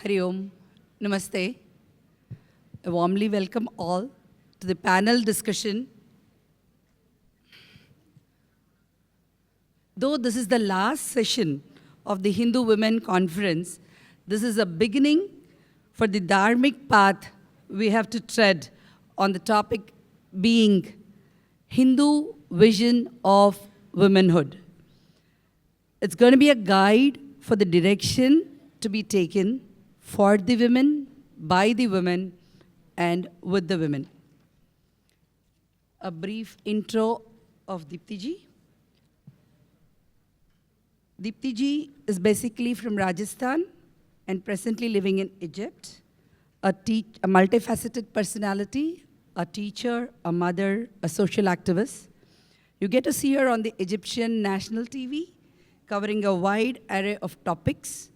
Hari Om, Namaste. I warmly welcome all to the panel discussion. Though this is the last session of the Hindu Women Conference, this is a beginning for the dharmic path we have to tread on the topic being Hindu vision of womanhood. It's going to be a guide for the direction to be taken for the women, by the women, and with the women. A brief intro of Deepti ji. Deepti ji is basically from Rajasthan and presently living in Egypt, a multifaceted personality, a teacher, a mother, a social activist. You get to see her on the Egyptian national TV, covering a wide array of topics.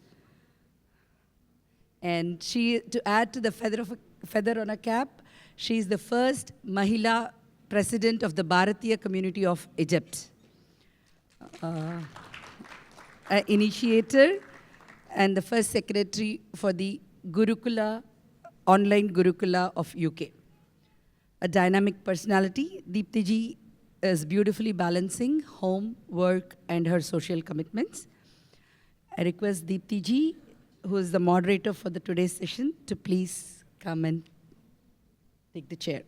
And to add to the feather on a cap, she is the first Mahila president of the Bharatiya community of Egypt. An initiator and the first secretary for the Gurukula, online Gurukula of UK. A dynamic personality, Deepti ji is beautifully balancing home, work, and her social commitments. I request Deepti ji, who is the moderator for today's session, to please come and take the chair.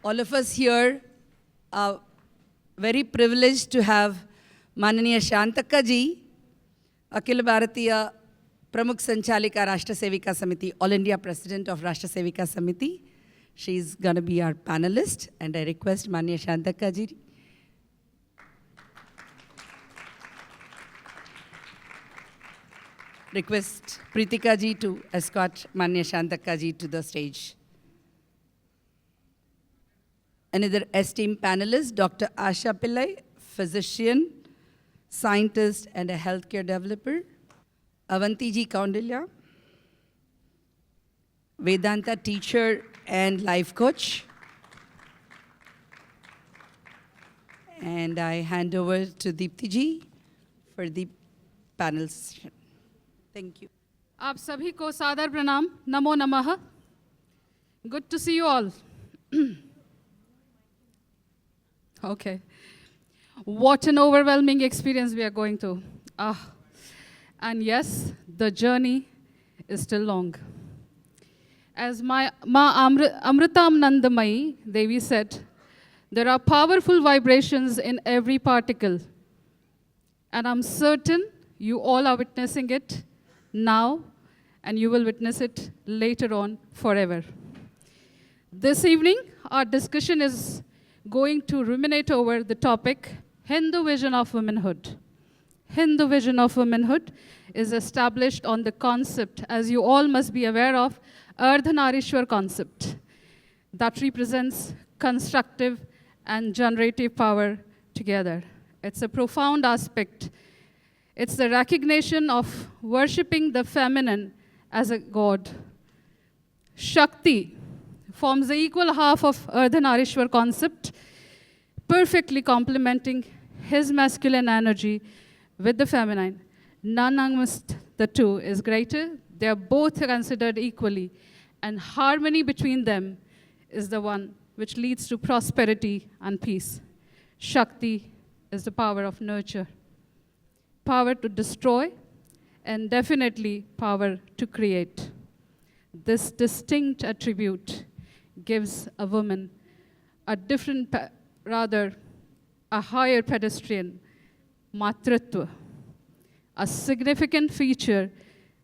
All of us here are very privileged to have Mananiya Shantaka ji, Akhil Bharatiya Pramukh Sanchalika Rashtra Sevika Samiti, All India President of Rashtra Sevika Samiti. She's going to be our panelist, and I request Mananiya Shantaka ji. Request Pritika ji to escort Mananiya Shantaka ji to the stage. Another esteemed panelist, Dr. Asha Pillai, physician, scientist, and a healthcare developer. Avanti ji Kaundilya, Vedanta teacher and life coach. And I hand over to Deepti ji for the panel session. Thank you. आप सभी को सादर प्रणाम, नमो नमः. Good to see you all. Okay. What an overwhelming experience we are going through. And yes, the journey is still long. As Ma Amritam Nandamayi Devi said, there are powerful vibrations in every particle. And I'm certain you all are witnessing it now, and you will witness it later on forever. This evening, our discussion is going to ruminate over the topic, Hindu vision of womanhood. Hindu vision of womanhood is established on the concept, as you all must be aware of, Ardhanarishwar concept that represents constructive and generative power together. It's a profound aspect. It's the recognition of worshipping the feminine as a god. Shakti forms the equal half of Ardhanarishwar concept, perfectly complementing his masculine energy with the feminine. None amongst the two is greater. They are both considered equally, and harmony between them is the one which leads to prosperity and peace. Shakti is the power of nurture, power to destroy, and definitely power to create. This distinct attribute gives a woman a different, rather a higher pedestrian, matritva, a significant feature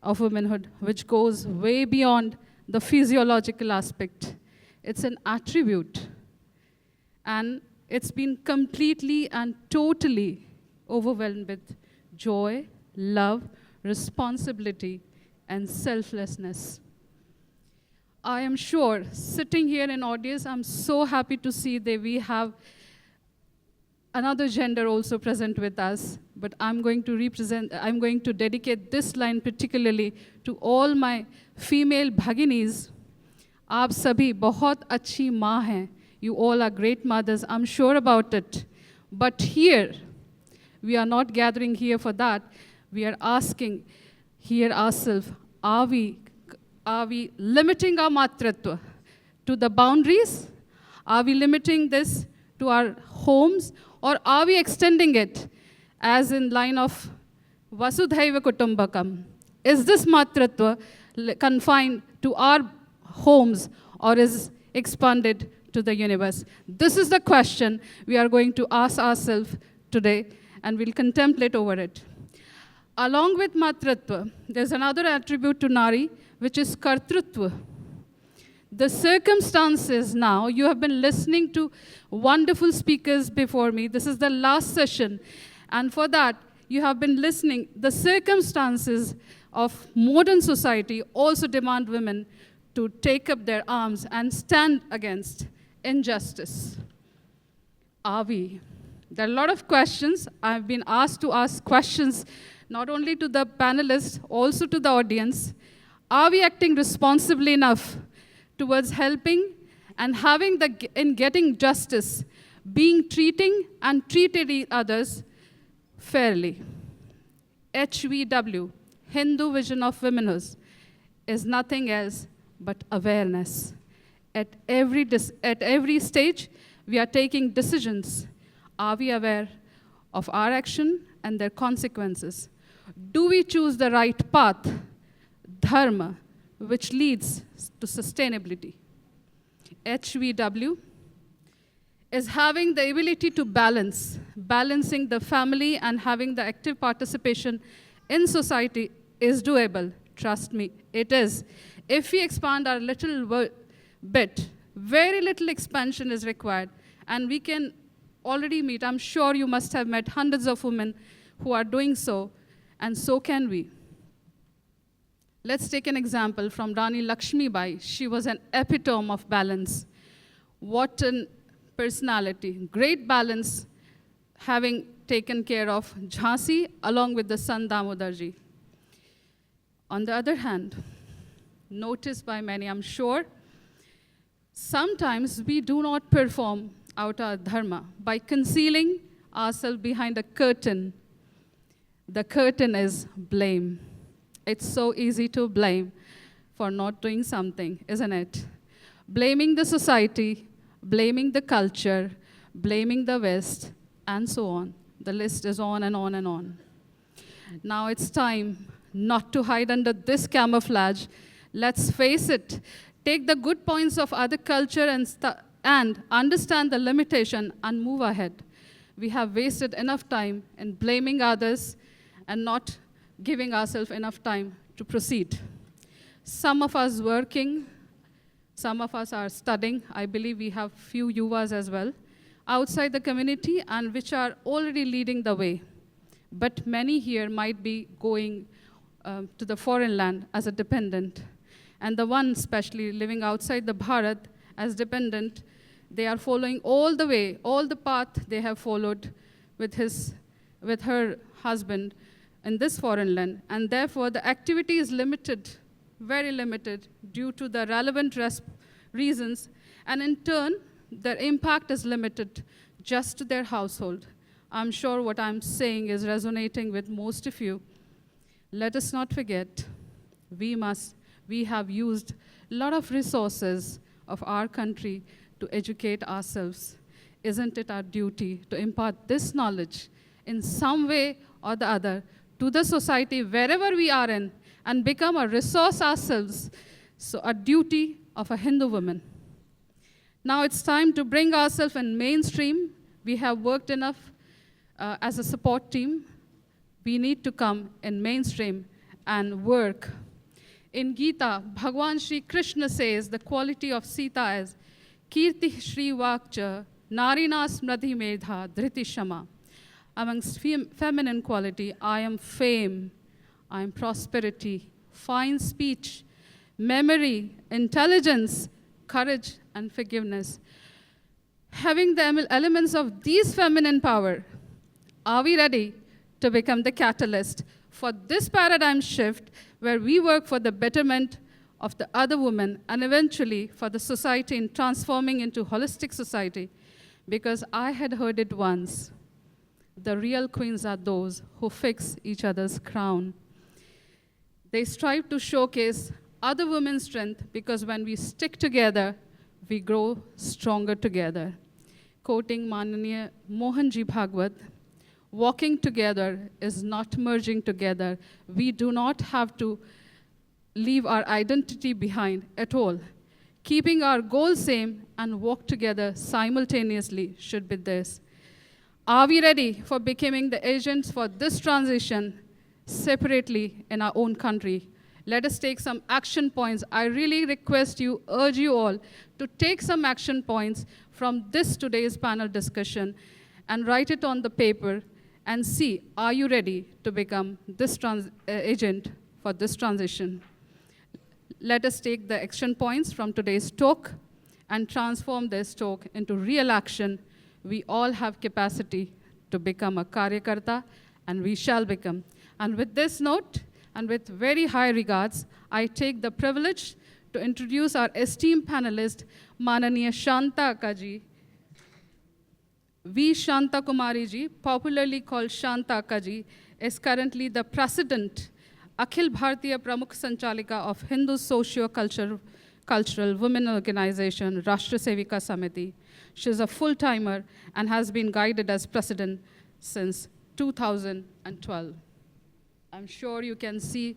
of womanhood which goes way beyond the physiological aspect. It's an attribute, and it's been completely and totally overwhelmed with joy, love, responsibility, and selflessness. I am sure, sitting here in audience, I'm so happy to see that we have another gender also present with us, but I'm going to dedicate this line particularly to all my female bhaginis. आप सभी बहुत अच्छी माँ हैं. You all are great mothers, I'm sure about it. But here, We are not gathering here for that. We are asking here ourselves, are we limiting our matratva to the boundaries? Are we limiting this to our homes? Or are we extending it as in line of Vasudhaiva Kutumbakam? Is this matratva confined to our homes or is expanded to the universe? This is the question we are going to ask ourselves today, and we'll contemplate over it. Along with matratva, there's another attribute to Nari, which is kartrutva. The circumstances now, you have been listening to wonderful speakers before me. This is the last session. And for that, you have been listening. The circumstances of modern society also demand women to take up their arms and stand against injustice. Are we? There are a lot of questions. I've been asked to ask questions not only to the panelists, also to the audience. Are we acting responsibly enough towards helping and in getting justice, treating and treated others fairly? HVW, Hindu Vision of Womanhood, is nothing else but awareness. At every stage, we are taking decisions. Are we aware of our action and their consequences? Do we choose the right path, dharma, which leads to sustainability? HVW is having the ability to balancing the family and having the active participation in society is doable. Trust me, it is. If we expand our little bit, very little expansion is required, and we can already meet. I'm sure you must have met hundreds of women who are doing so, and so can we. Let's take an example from Rani Lakshmi Bai. She was an epitome of balance. What a personality. Great balance, having taken care of Jhansi along with the son Damodarji. On the other hand, noticed by many, I'm sure, sometimes we do not perform out our dharma by concealing ourselves behind a curtain. The curtain is blame. It's so easy to blame for not doing something, isn't it? Blaming the society, blaming the culture, blaming the West, and so on. The list is on and on and on. Now it's time not to hide under this camouflage. Let's face it. Take the good points of other culture and understand the limitation and move ahead. We have wasted enough time in blaming others and not giving ourselves enough time to proceed. Some of us working, some of us are studying. I believe we have few yuvas as well outside the community and which are already leading the way. But many here might be going to the foreign land as a dependent. And the one especially living outside the Bharat as dependent, they are following all the way, all the path they have followed with her husband in this foreign land. And therefore, the activity is limited, very limited, due to the relevant reasons. And in turn, their impact is limited just to their household. I'm sure what I'm saying is resonating with most of you. Let us not forget, we have used a lot of resources of our country to educate ourselves. Isn't it our duty to impart this knowledge in some way or the other to the society wherever we are in and become a resource ourselves? So a duty of a Hindu woman. Now it's time to bring ourselves in mainstream. We have worked enough as a support team. We need to come in mainstream and work. In Gita, Bhagwan Shri Krishna says the quality of Sita is Kirti Shri Vakcha Narina Smrati Medha Dhriti Shama. Amongst feminine quality, I am fame, I am prosperity, fine speech, memory, intelligence, courage, and forgiveness. Having the elements of these feminine power, are we ready to become the catalyst for this paradigm shift where we work for the betterment of the other woman and eventually for the society in transforming into holistic society? Because I had heard it once, The real queens are those who fix each other's crown. They strive to showcase other women's strength because when we stick together, we grow stronger together. Quoting Mananiya Mohanji Bhagwat, walking together is not merging together. We do not have to leave our identity behind at all. Keeping our goal same and walk together simultaneously should be this. Are we ready for becoming the agents for this transition separately in our own country? Let us take some action points. I really request you, urge you all to take some action points from this today's panel discussion and write it on the paper and see, are you ready to become this agent for this transition? Let us take the action points from today's talk and transform this talk into real action. We all have capacity to become a Karyakarta, and we shall become. And with this note, and with very high regards, I take the privilege to introduce our esteemed panelist, Mananiya Shanta Akkaji. V. Shanta Kumari ji, popularly called Shanta Akkaji, is currently the president, Akhil Bharatiya Pramukh Sanchalika of Hindu Socio-Cultural Women Organization, Rashtra Sevika Samiti. She is a full-timer and has been guided as president since 2012. I'm sure you can see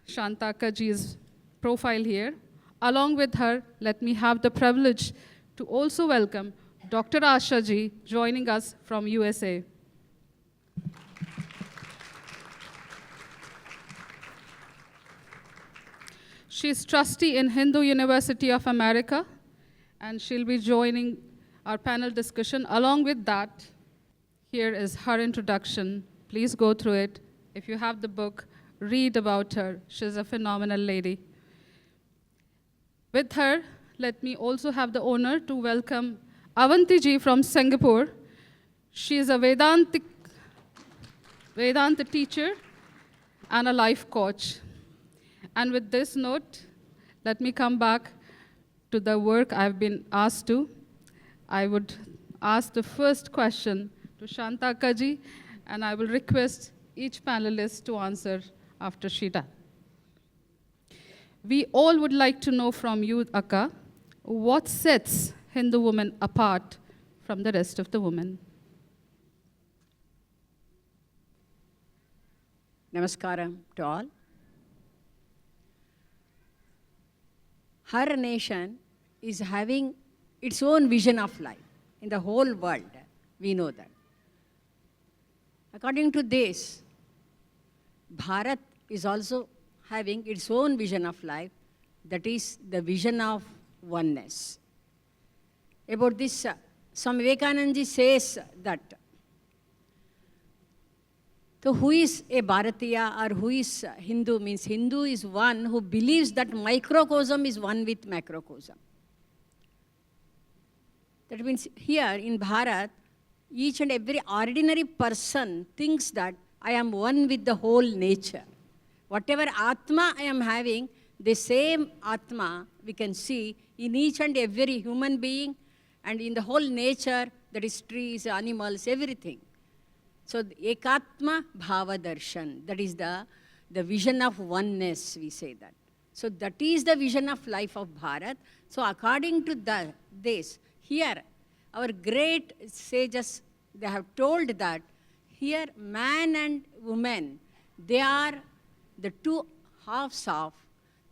Shanta Akkaji's profile here. Along with her, let me have the privilege to also welcome Dr. Asha ji joining us from USA. She is trustee in Hindu University of America, and she'll be joining our panel discussion. Along with that, here is her introduction. Please go through it. If you have the book, read about her. She's a phenomenal lady. With her, let me also have the honor to welcome Avanti ji from Singapore. She is a Vedanta teacher and a life coach. And with this note, let me come back to the work I've been asked to. I would ask the first question to Shanta Akkaji, and I will request each panelist to answer after she does. We all would like to know from you, Akka, what sets Hindu women apart from the rest of the women? Namaskaram to all. Her nation is having its own vision of life in the whole world. We know that. According to this, Bharat is also having its own vision of life, that is the vision of oneness. About this, Swami Vivekananda says that, so who is a Bharatiya or who is Hindu means Hindu is one who believes that microcosm is one with macrocosm. That means here in Bharat, each and every ordinary person thinks that I am one with the whole nature. Whatever Atma I am having, the same Atma we can see in each and every human being and in the whole nature, that is trees, animals, everything. So Ekatma Bhava Darshan, that is the vision of oneness, we say that. So that is the vision of life of Bharat. So according to this, here, our great sages, they have told that here man and woman, they are the two halves of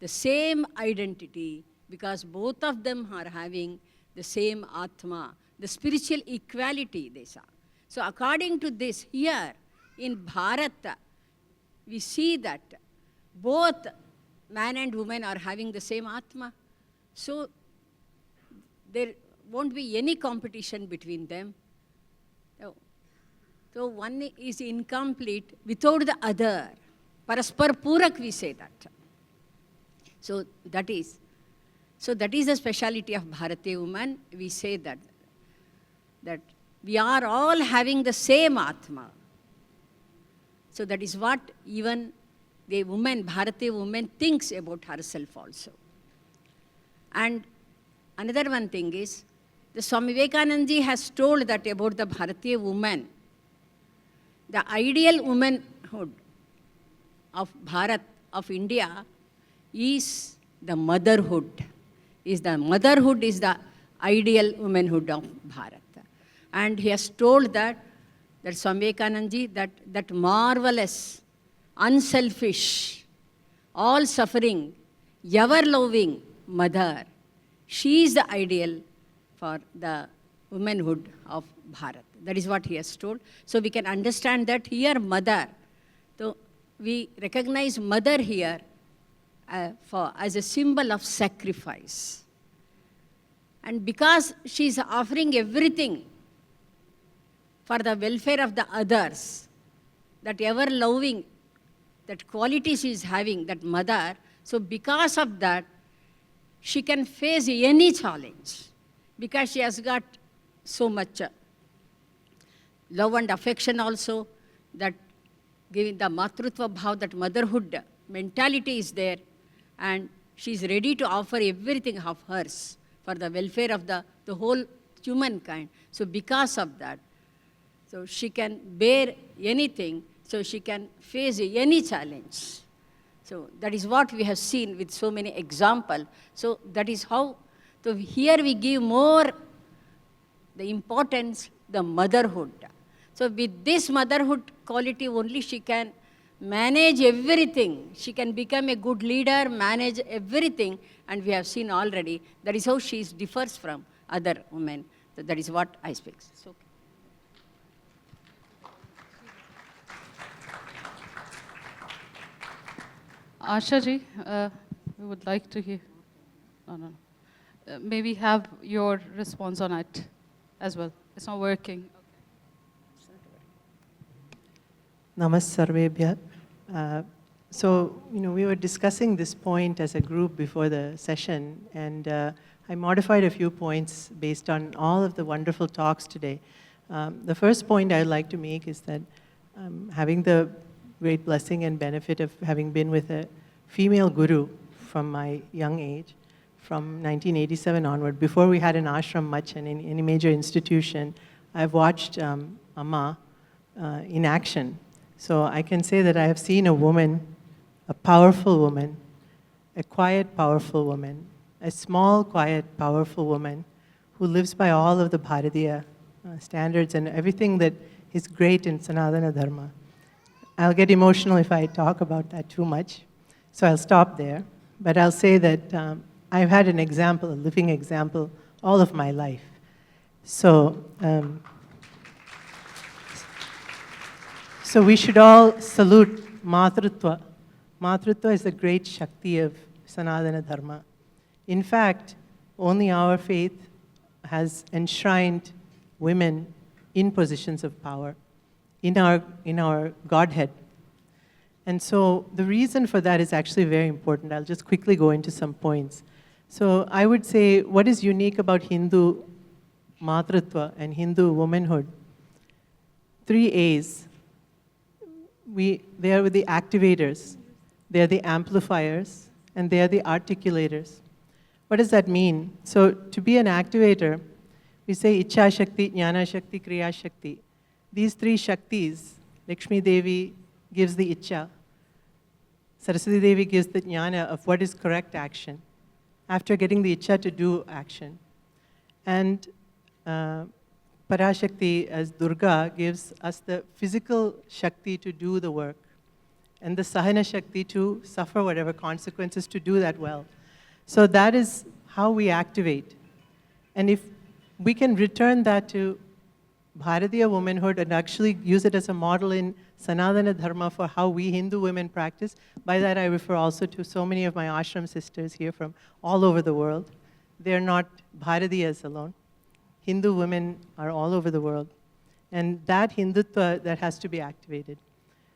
the same identity because both of them are having the same Atma, the spiritual equality they saw. So according to this, here in Bharat, we see that both man and woman are having the same Atma. So there won't be any competition between them. So one is incomplete without the other. Paraspar Purak, we say that. So that is the speciality of Bharatiya woman. We say that we are all having the same Atma. So that is what even the woman, Bharatiya woman, thinks about herself also. And another one thing is, the Swami Vivekananda ji has told that about the Bharatiya woman, the ideal womanhood of Bharat, of India, is the motherhood. Motherhood is the ideal womanhood of Bharat. And he has told that Swami Vivekananda, that marvelous, unselfish, all-suffering, ever-loving mother, she is the ideal for the womanhood of Bharat. That is what he has told. So we can understand that here mother, so we recognize mother here as a symbol of sacrifice. And because she is offering everything for the welfare of the others, that ever-loving, that quality she is having, that mother, so because of that, she can face any challenge, because she has got so much love and affection also, that giving the matrutva bhav, that motherhood mentality is there, and she is ready to offer everything of hers for the welfare of the whole humankind. So because of that, so she can bear anything, so she can face any challenge. So that is what we have seen with so many examples. So that is how, so here we give more the importance, the motherhood. So with this motherhood quality only, she can manage everything. She can become a good leader, manage everything, and we have seen already. That is how she differs from other women. So that is what I speak. So, Asha ji, we would like to hear. No. Maybe have your response on it as well. It's not working. Namaste So, we were discussing this point as a group before the session, and I modified a few points based on all of the wonderful talks today. The first point I'd like to make is that having the great blessing and benefit of having been with a female guru from my young age, from 1987 onward, before we had an ashram much in any major institution, I've watched Amma in action. So I can say that I have seen a woman, a powerful woman, a quiet, powerful woman, a small, quiet, powerful woman who lives by all of the Bharatiya standards and everything that is great in Sanatana Dharma. I'll get emotional if I talk about that too much, so I'll stop there. But I'll say that I've had an example, a living example, all of my life. So, so we should all salute Matrutva. Matrutva is the great Shakti of Sanatana Dharma. In fact, only our faith has enshrined women in positions of power, in our Godhead. And so the reason for that is actually very important. I'll just quickly go into some points. So I would say what is unique about Hindu Matrutva and Hindu womanhood? 3 A's. They are the activators, they are the amplifiers, and they are the articulators. What does that mean? So to be an activator, we say Ichha Shakti, Jnana Shakti, Kriya Shakti. These 3 Shaktis, Lakshmi Devi gives the Ichha, Saraswati Devi gives the Jnana of what is correct action, after getting the Ichha to do action. And Parashakti, as Durga, gives us the physical Shakti to do the work, and the Sahana Shakti to suffer whatever consequences to do that well. So that is how we activate. And if we can return that to Bharatiya womanhood and actually use it as a model in Sanatana Dharma for how we Hindu women practice, by that I refer also to so many of my ashram sisters here from all over the world. They're not Bharatiyas alone. Hindu women are all over the world. And that Hindutva, that has to be activated.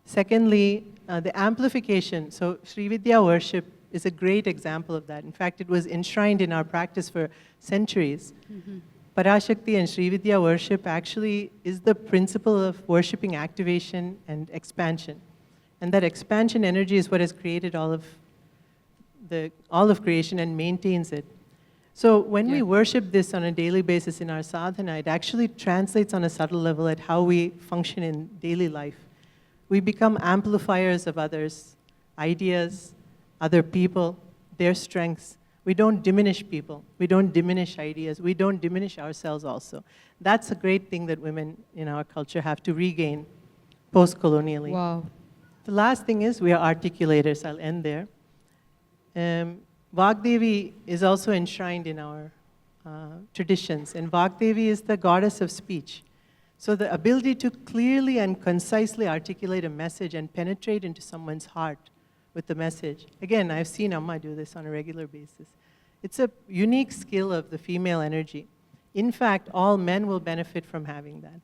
Secondly, the amplification. So Sri Vidya worship is a great example of that. In fact, it was enshrined in our practice for centuries. Mm-hmm. Parashakti and Sri Vidya worship actually is the principle of worshipping activation and expansion. And that expansion energy is what has created all of creation and maintains it. So when we Yeah. worship this on a daily basis in our sadhana, it actually translates on a subtle level at how we function in daily life. We become amplifiers of others' ideas, other people, their strengths. We don't diminish people. We don't diminish ideas. We don't diminish ourselves also. That's a great thing that women in our culture have to regain post-colonially. Wow. The last thing is we are articulators. I'll end there. Vagdevi is also enshrined in our traditions, and Vagdevi is the goddess of speech. So the ability to clearly and concisely articulate a message and penetrate into someone's heart with the message. Again, I've seen Amma do this on a regular basis. It's a unique skill of the female energy. In fact, all men will benefit from having that.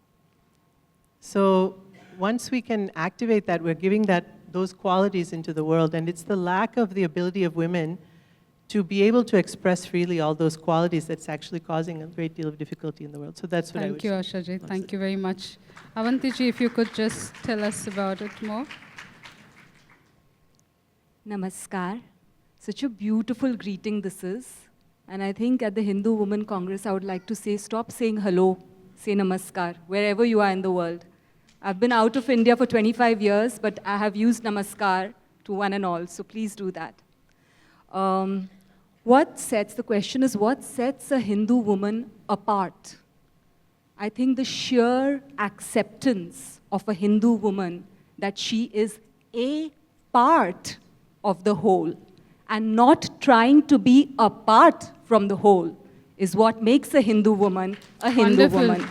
So once we can activate that, we're giving those qualities into the world, and it's the lack of the ability of women to be able to express freely all those qualities that's actually causing a great deal of difficulty in the world. So that's what I would Thank you, say. Asha ji. Thank you very much. Avantiji, if you could just tell us about it more. Namaskar. Such a beautiful greeting this is. And I think at the Hindu Women Congress, I would like to say, stop saying hello, say namaskar, wherever you are in the world. I've been out of India for 25 years, but I have used namaskar to one and all, so please do that. The question is, what sets a Hindu woman apart? I think the sheer acceptance of a Hindu woman that she is a part of the whole and not trying to be apart from the whole is what makes a Hindu woman a Hindu Wonderful. woman.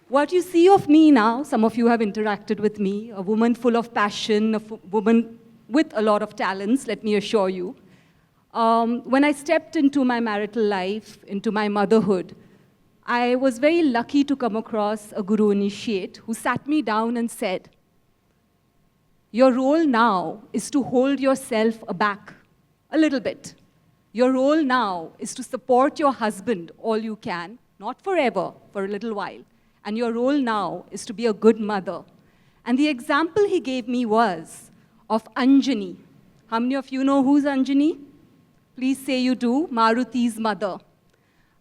What you see of me now, some of you have interacted with me, a woman full of passion, woman with a lot of talents, let me assure you. When I stepped into my marital life, into my motherhood, I was very lucky to come across a guru initiate who sat me down and said, your role now is to hold yourself aback a little bit. Your role now is to support your husband all you can, not forever, for a little while. And your role now is to be a good mother. And the example he gave me was of Anjani. How many of you know who's Anjani? Please say you do. Maruti's mother.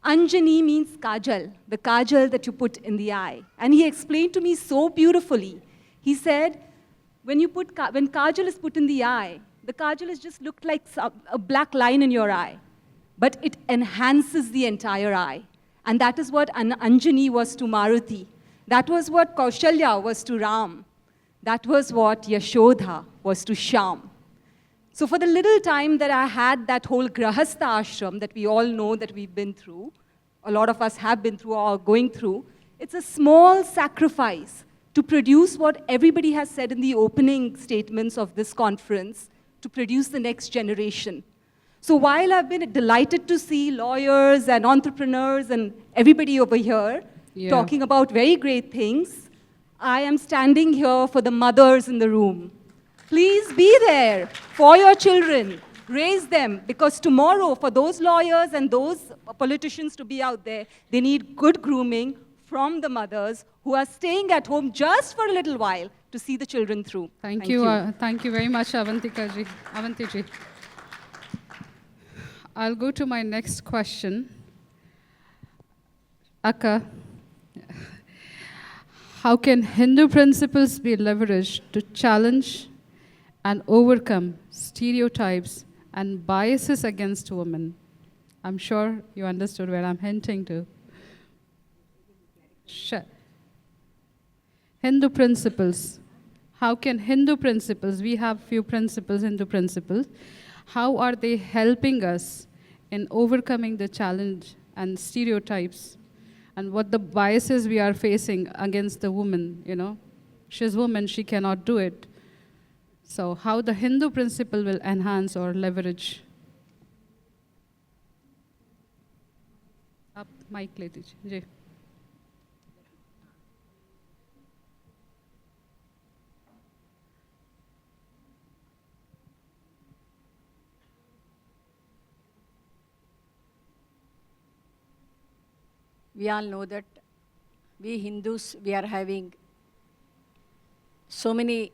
Anjani means kajal, the kajal that you put in the eye. And he explained to me so beautifully. He said, when kajal is put in the eye, the kajal has just looked like a black line in your eye. But it enhances the entire eye. And that is what Anjani was to Maruti. That was what Kaushalya was to Ram. That was what Yashodha was to Shyam. So for the little time that I had that whole Grahastha ashram that we all know that we've been through, a lot of us have been through or are going through, it's a small sacrifice to produce what everybody has said in the opening statements of this conference, to produce the next generation. So while I've been delighted to see lawyers and entrepreneurs and everybody over here talking about very great things, I am standing here for the mothers in the room. Please be there for your children. Raise them, because tomorrow, for those lawyers and those politicians to be out there, they need good grooming from the mothers who are staying at home just for a little while to see the children through. Thank you very much, Avantiji. I'll go to my next question. Akka, how can Hindu principles be leveraged to challenge and overcome stereotypes and biases against women? I'm sure you understood where I'm hinting to. Sure. Hindu principles. How can Hindu principles, we have few principles, Hindu principles, how are they helping us in overcoming the challenge and stereotypes and what the biases we are facing against the woman, you know? She's a woman, she cannot do it. So how the Hindu principle will enhance or leverage. Up, mic le dijiye. Ji. We all know that we Hindus, we are having so many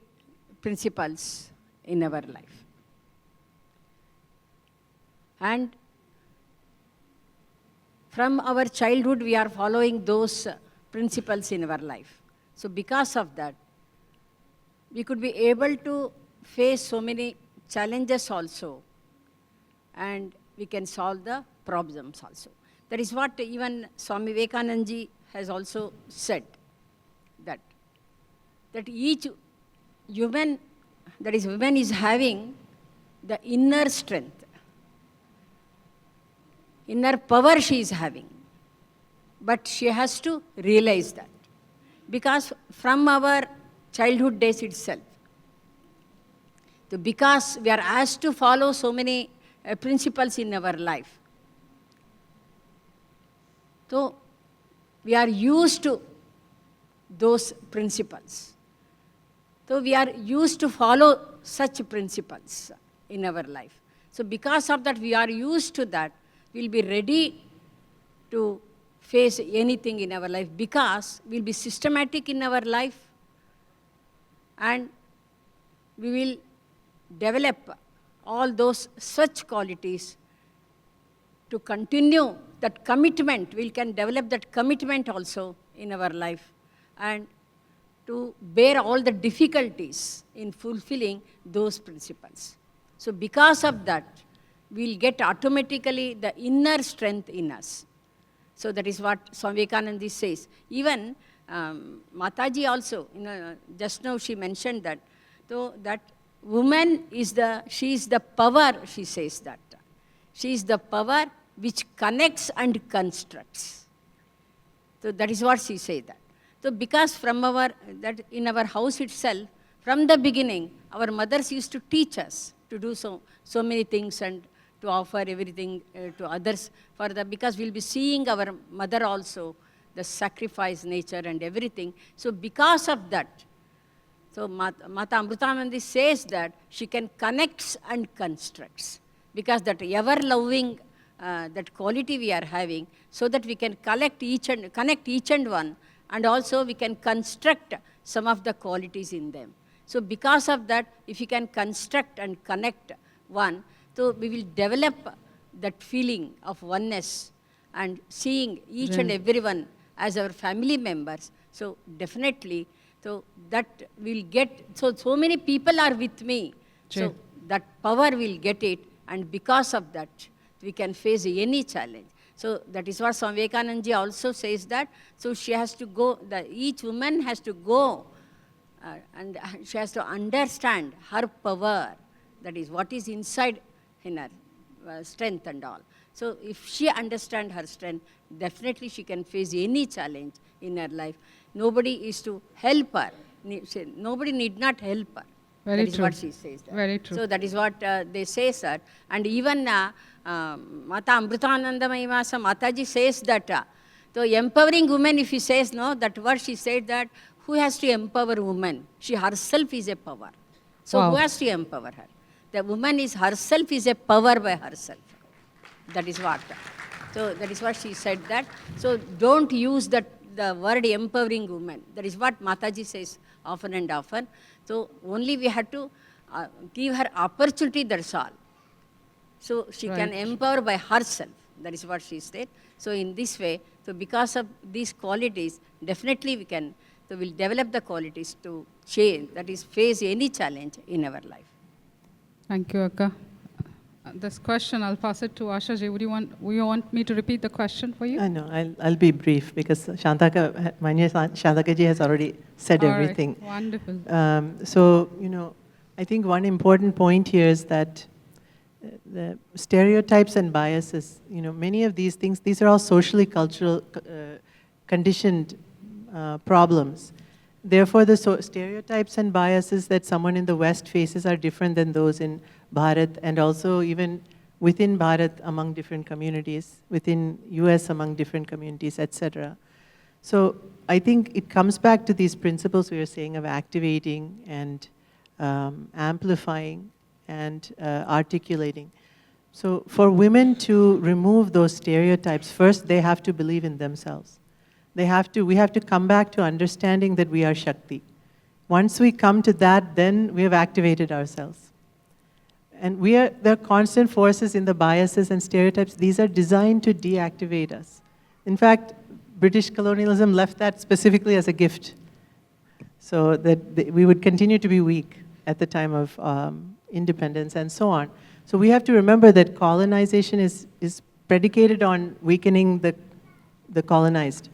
principles in our life. And from our childhood, we are following those principles in our life. So because of that, we could be able to face so many challenges also, and we can solve the problems also. That is what even Swami Vivekananda ji has also said, that each human, that is woman, is having the inner strength, inner power she is having. But she has to realize that. Because from our childhood days itself, so because we are asked to follow so many principles in our life, so we are used to those principles. So we are used to follow such principles in our life. So because of that, we are used to that, we'll be ready to face anything in our life, because we'll be systematic in our life, and we will develop all those such qualities to continue that commitment. We can develop that commitment also in our life, and to bear all the difficulties in fulfilling those principles. So because of that, we'll get automatically the inner strength in us. So that is what Swami Vivekananda says. Even Mataji also, just now she mentioned that. So that woman is she is the power, she says that. She is the power which connects and constructs. So that is what she says that. So because from that in our house itself, from the beginning, our mothers used to teach us to do so many things, and to offer everything to others, because we'll be seeing our mother also, the sacrifice nature and everything. So because of that, so Mata Amrutanandi says that she can connect and constructs, because that ever-loving, that quality we are having, so that we can connect each and one, and also we can construct some of the qualities in them. So because of that, if you can construct and connect one, so we will develop that feeling of oneness and seeing each and everyone as our family members. So definitely, so that will get, so many people are with me. So that power will get it, and because of that, we can face any challenge. So that is what Swami Vivekananda ji also says that. So she has to go, each woman has to go and she has to understand her power, that is what is inside in her, strength and all. So if she understands her strength, definitely she can face any challenge in her life. Nobody is to help her. Nobody need not help her. Very that true. Is what she says. That. Very true. So that is what they say, sir. And even Mata Amrutananda Mahimasa Mataji says that. So empowering women, if he says no, that word she said that, who has to empower woman? She herself is a power. So Wow. who has to empower her? The woman is herself is a power by herself. That is what. So that is what she said that. So don't use the word empowering woman. That is what Mataji says often and often. So only we have to give her opportunity, that's all. So she can empower by herself. That is what she said. So in this way, so because of these qualities, definitely we can, so we'll develop the qualities to change, that is face any challenge in our life. Thank you, Akka. This question, I'll pass it to Asha ji. Would you want me to repeat the question for you? No, I'll be brief, because Shantaka ji has already said All right. everything. Wonderful. So, I think one important point here is that the stereotypes and biases, many of these things, these are all socially cultural conditioned problems. Therefore, the stereotypes and biases that someone in the West faces are different than those in Bharat, and also even within Bharat among different communities, within US among different communities, etc. So I think it comes back to these principles we were saying of activating and amplifying and articulating. So for women to remove those stereotypes, first they have to believe in themselves. We have to come back to understanding that we are Shakti. Once we come to that, then we have activated ourselves. And there are constant forces in the biases and stereotypes. These are designed to deactivate us. In fact, British colonialism left that specifically as a gift, so that we would continue to be weak at the time of independence and so on. So we have to remember that colonization is predicated on weakening the colonized.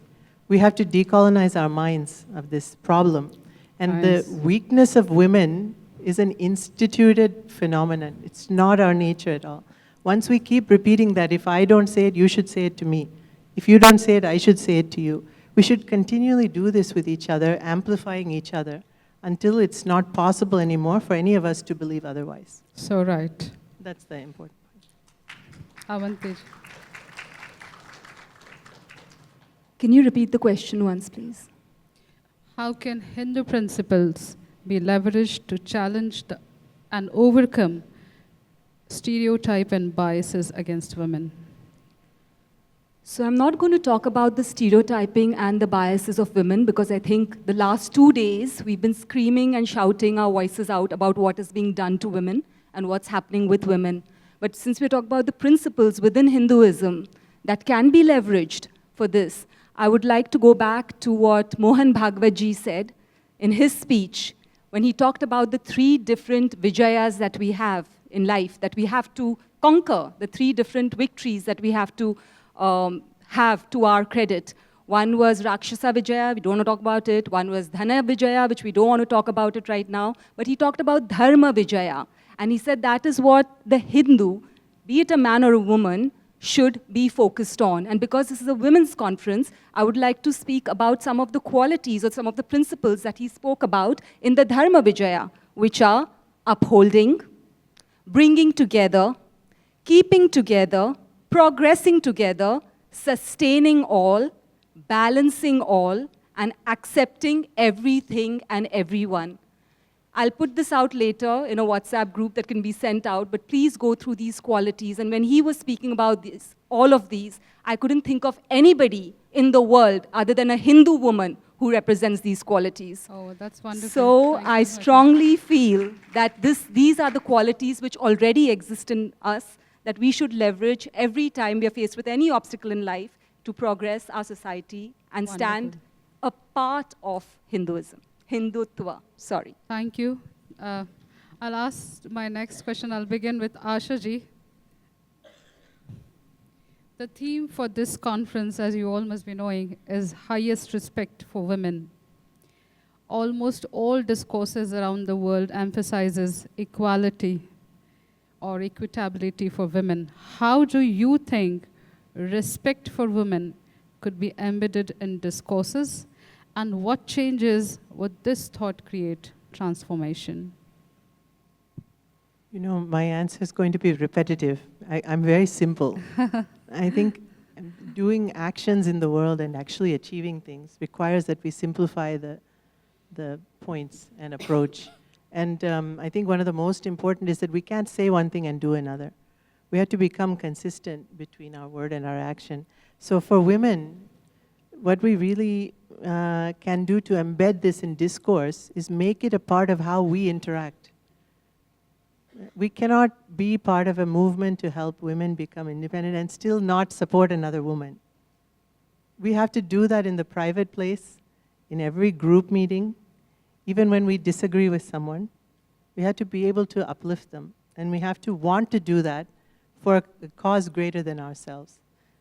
We have to decolonize our minds of this problem. And Nice. the weakness of women is an instituted phenomenon. It's not our nature at all. Once we keep repeating that, if I don't say it, you should say it to me. If you don't say it, I should say it to you. We should continually do this with each other, amplifying each other, until it's not possible anymore for any of us to believe otherwise. So right. That's the important point. Avanti. Can you repeat the question once, please? How can Hindu principles be leveraged to challenge and overcome stereotype and biases against women? So I'm not going to talk about the stereotyping and the biases of women, because I think the last 2 days we've been screaming and shouting our voices out about what is being done to women and what's happening with women. But since we're talking about the principles within Hinduism that can be leveraged for this, I would like to go back to what Mohan Bhagwat ji said in his speech when he talked about the 3 different vijayas that we have in life, that we have to conquer, the 3 different victories that we have to to our credit. One was Rakshasa Vijaya, we don't want to talk about it. One was Dhana Vijaya, which we don't want to talk about it right now. But he talked about Dharma Vijaya. And he said that is what the Hindu, be it a man or a woman, should be focused on. And because this is a women's conference, I would like to speak about some of the qualities or some of the principles that he spoke about in the Dharma Vijaya, which are upholding, bringing together, keeping together, progressing together, sustaining all, balancing all, and accepting everything and everyone. I'll put this out later in a WhatsApp group that can be sent out, but please go through these qualities. And when he was speaking about this, all of these, I couldn't think of anybody in the world other than a Hindu woman who represents these qualities. Oh, that's wonderful. So Thank I you, strongly feel that these are the qualities which already exist in us, that we should leverage every time we are faced with any obstacle in life to progress our society and stand a part of Hinduism. Hindutva, sorry. Thank you. I'll ask my next question. I'll begin with Asha ji. The theme for this conference, as you all must be knowing, is highest respect for women. Almost all discourses around the world emphasizes equality or equitability for women. How do you think respect for women could be embedded in discourses? And what changes would this thought create transformation? You know, my answer is going to be repetitive. I'm very simple. I think doing actions in the world and actually achieving things requires that we simplify the points and approach. And I think one of the most important is that we can't say one thing and do another. We have to become consistent between our word and our action. So for women, what we really can do to embed this in discourse is make it a part of how we interact. We cannot be part of a movement to help women become independent and still not support another woman. We have to do that in the private place, in every group meeting, even when we disagree with someone. We have to be able to uplift them, and we have to want to do that for a cause greater than ourselves.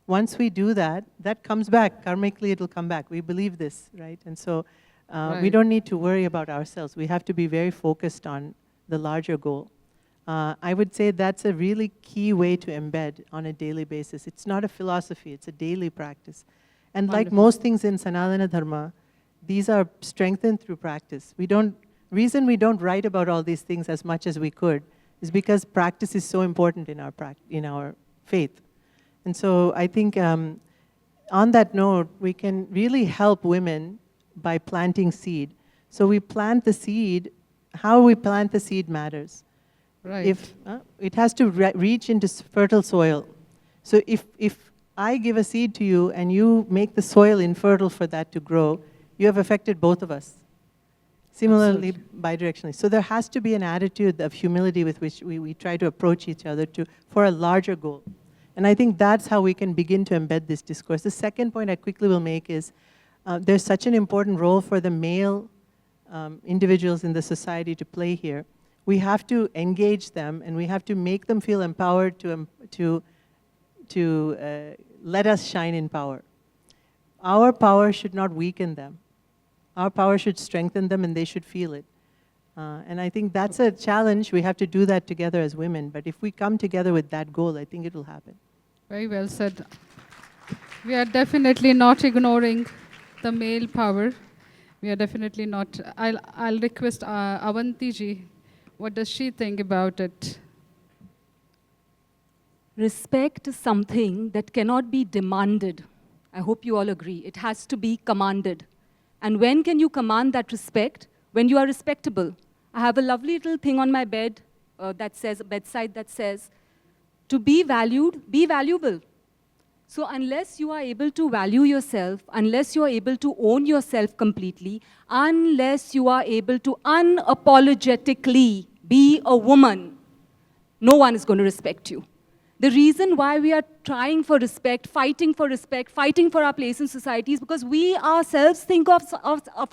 Once we do that, that comes back. Karmically, it'll come back. We believe this, right? And so we don't need to worry about ourselves. We have to be very focused on the larger goal. I would say that's a really key way to embed on a daily basis. It's not a philosophy, it's a daily practice. And like most things in Sanatana Dharma, these are strengthened through practice. Reason we don't write about all these things as much as we could is because practice is so important in our faith. And so I think on that note, we can really help women by planting seed. So we plant the seed, how we plant the seed matters. Right. If it has to reach into fertile soil. So if I give a seed to you and you make the soil infertile for that to grow, you have affected both of us. Similarly, bidirectionally. So there has to be an attitude of humility with which we try to approach each other for a larger goal. And I think that's how we can begin to embed this discourse. The second point I quickly will make is there's such an important role for the male individuals in the society to play here. We have to engage them, and we have to make them feel empowered to let us shine in power. Our power should not weaken them. Our power should strengthen them, and they should feel it. And I think that's a challenge. We have to do that together as women. But if we come together with that goal, I think it will happen. Very well said. We are definitely not ignoring the male power. We are definitely not. I'll request Avanti ji. What does she think about it? Respect is something that cannot be demanded. I hope you all agree. It has to be commanded. And when can you command that respect? When you are respectable. I have a lovely little thing on my bed bedside that says, to be valued, be valuable. So unless you are able to value yourself, unless you are able to own yourself completely, unless you are able to unapologetically be a woman, no one is going to respect you. The reason why we are trying for respect, fighting for our place in society is because we ourselves think of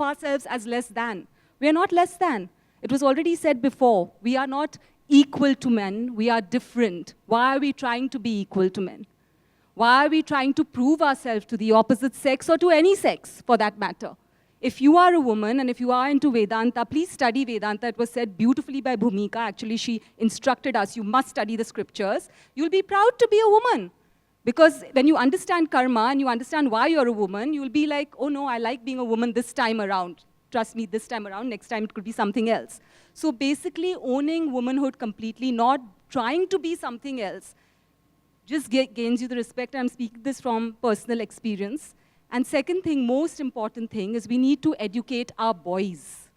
ourselves as less than. We are not less than. It was already said before, we are not equal to men, we are different. Why are we trying to be equal to men? Why are we trying to prove ourselves to the opposite sex or to any sex for that matter? If you are a woman and if you are into Vedanta, please study Vedanta. It was said beautifully by Bhumika. Actually, she instructed us, you must study the scriptures. You'll be proud to be a woman. Because when you understand karma and you understand why you're a woman, you'll be like, oh no, I like being a woman this time around. Trust me, this time around, next time it could be something else. So basically owning womanhood completely, not trying to be something else, just gains you the respect. I'm speaking this from personal experience. And second thing, most important thing, is we need to educate our boys.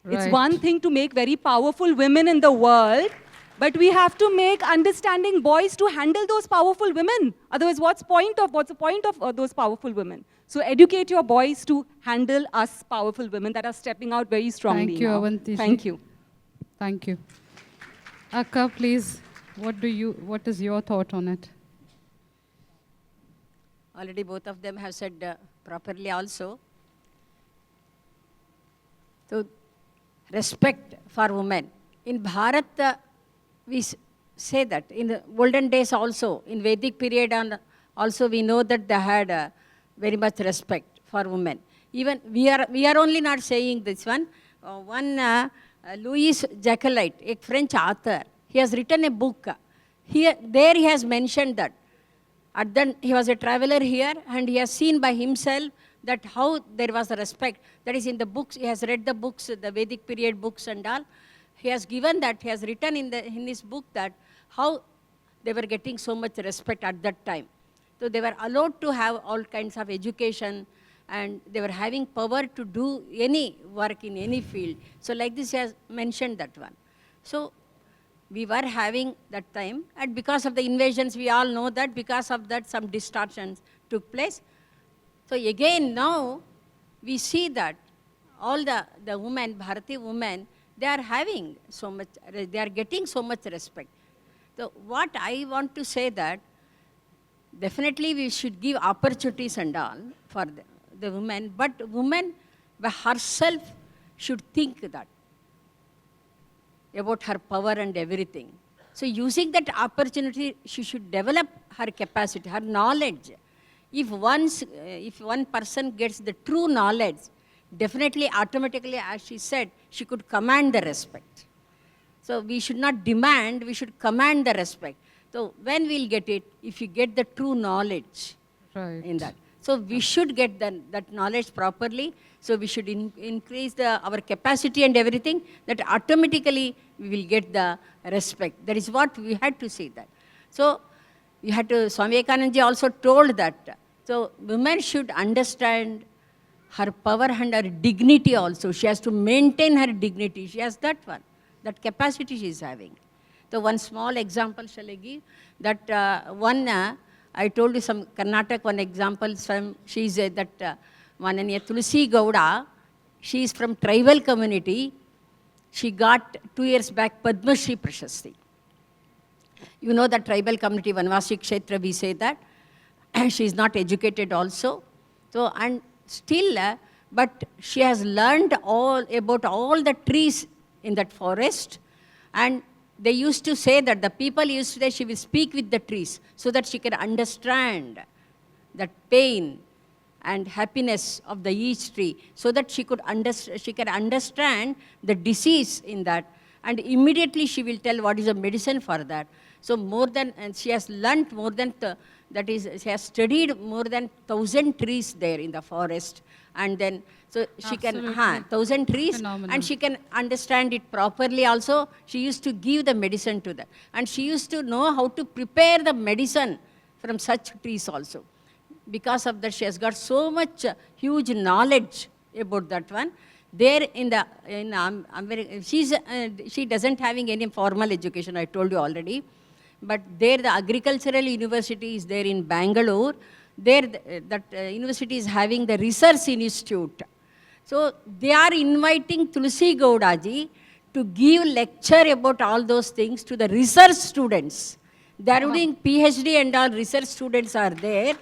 Right. It's one thing to make very powerful women in the world, but we have to make understanding boys to handle those powerful women. Otherwise, what's the point of those powerful women? So educate your boys to handle us powerful women that are stepping out very strongly. Thank you, now. Avanti. Thank you. Thank you. Akka, please, what is your thought on it? Already both of them have said properly also. So, respect for women. In Bharat, we say that. In the olden days also, in Vedic period and also we know that they had very much respect for women. Even we are only not saying this one. Louis Jacquelite, a French author, he has written a book. There he has mentioned that. Then he was a traveler here and he has seen by himself that how there was a respect. That is in the books, he has read the books, the Vedic period books and all. He has given that, he has written in his book that how they were getting so much respect at that time. So they were allowed to have all kinds of education and they were having power to do any work in any field. So like this he has mentioned that one. So we were having that time, and because of the invasions, we all know that because of that some distortions took place. So again now, we see that all the women, Bharati women, they are having so much, they are getting so much respect. So what I want to say that, definitely we should give opportunities and all for the women, but women herself should think that about her power and everything. So using that opportunity, she should develop her capacity, her knowledge. If one person gets the true knowledge, definitely, automatically, as she said, she could command the respect. So we should not demand, we should command the respect. So when we'll get it, if you get the true knowledge in that. So we should get that knowledge properly. So we should increase our capacity and everything, that automatically we will get the respect. That is what we had to say that. So we had to, Swami Vivekananda also told that. So women should understand her power and her dignity also. She has to maintain her dignity. She has that one, that capacity she is having. So one small example shall I give? That I told you some Karnataka one example. She is that Mananiya Tulsi Gowda. she is from tribal community. She got 2 years back Padma Shri Prashasti. You know the tribal community, Vanvasi Kshetra, we say that. She is not educated also. So, and still, but she has learned all about all the trees in that forest. And they used to say that, the people used to say she will speak with the trees so that she can understand that pain and happiness of the each tree, so that she can understand the disease in that, and immediately she will tell what is the medicine for that. So more than, and she has learnt more than, that is, she has studied more than 1,000 trees there in the forest, and then, so she Absolutely. can, 1,000 trees, Phenomenal. and she can understand it properly also. She used to give the medicine to that, and she used to know how to prepare the medicine from such trees also. Because of that, she has got so much huge knowledge about that one. There in the, America, she doesn't having any formal education, I told you already. But there the agricultural university is there in Bangalore. There that university is having the research institute. So they are inviting Tulsi Gowdaji to give lecture about all those things to the research students. They are doing PhD and all research students are there.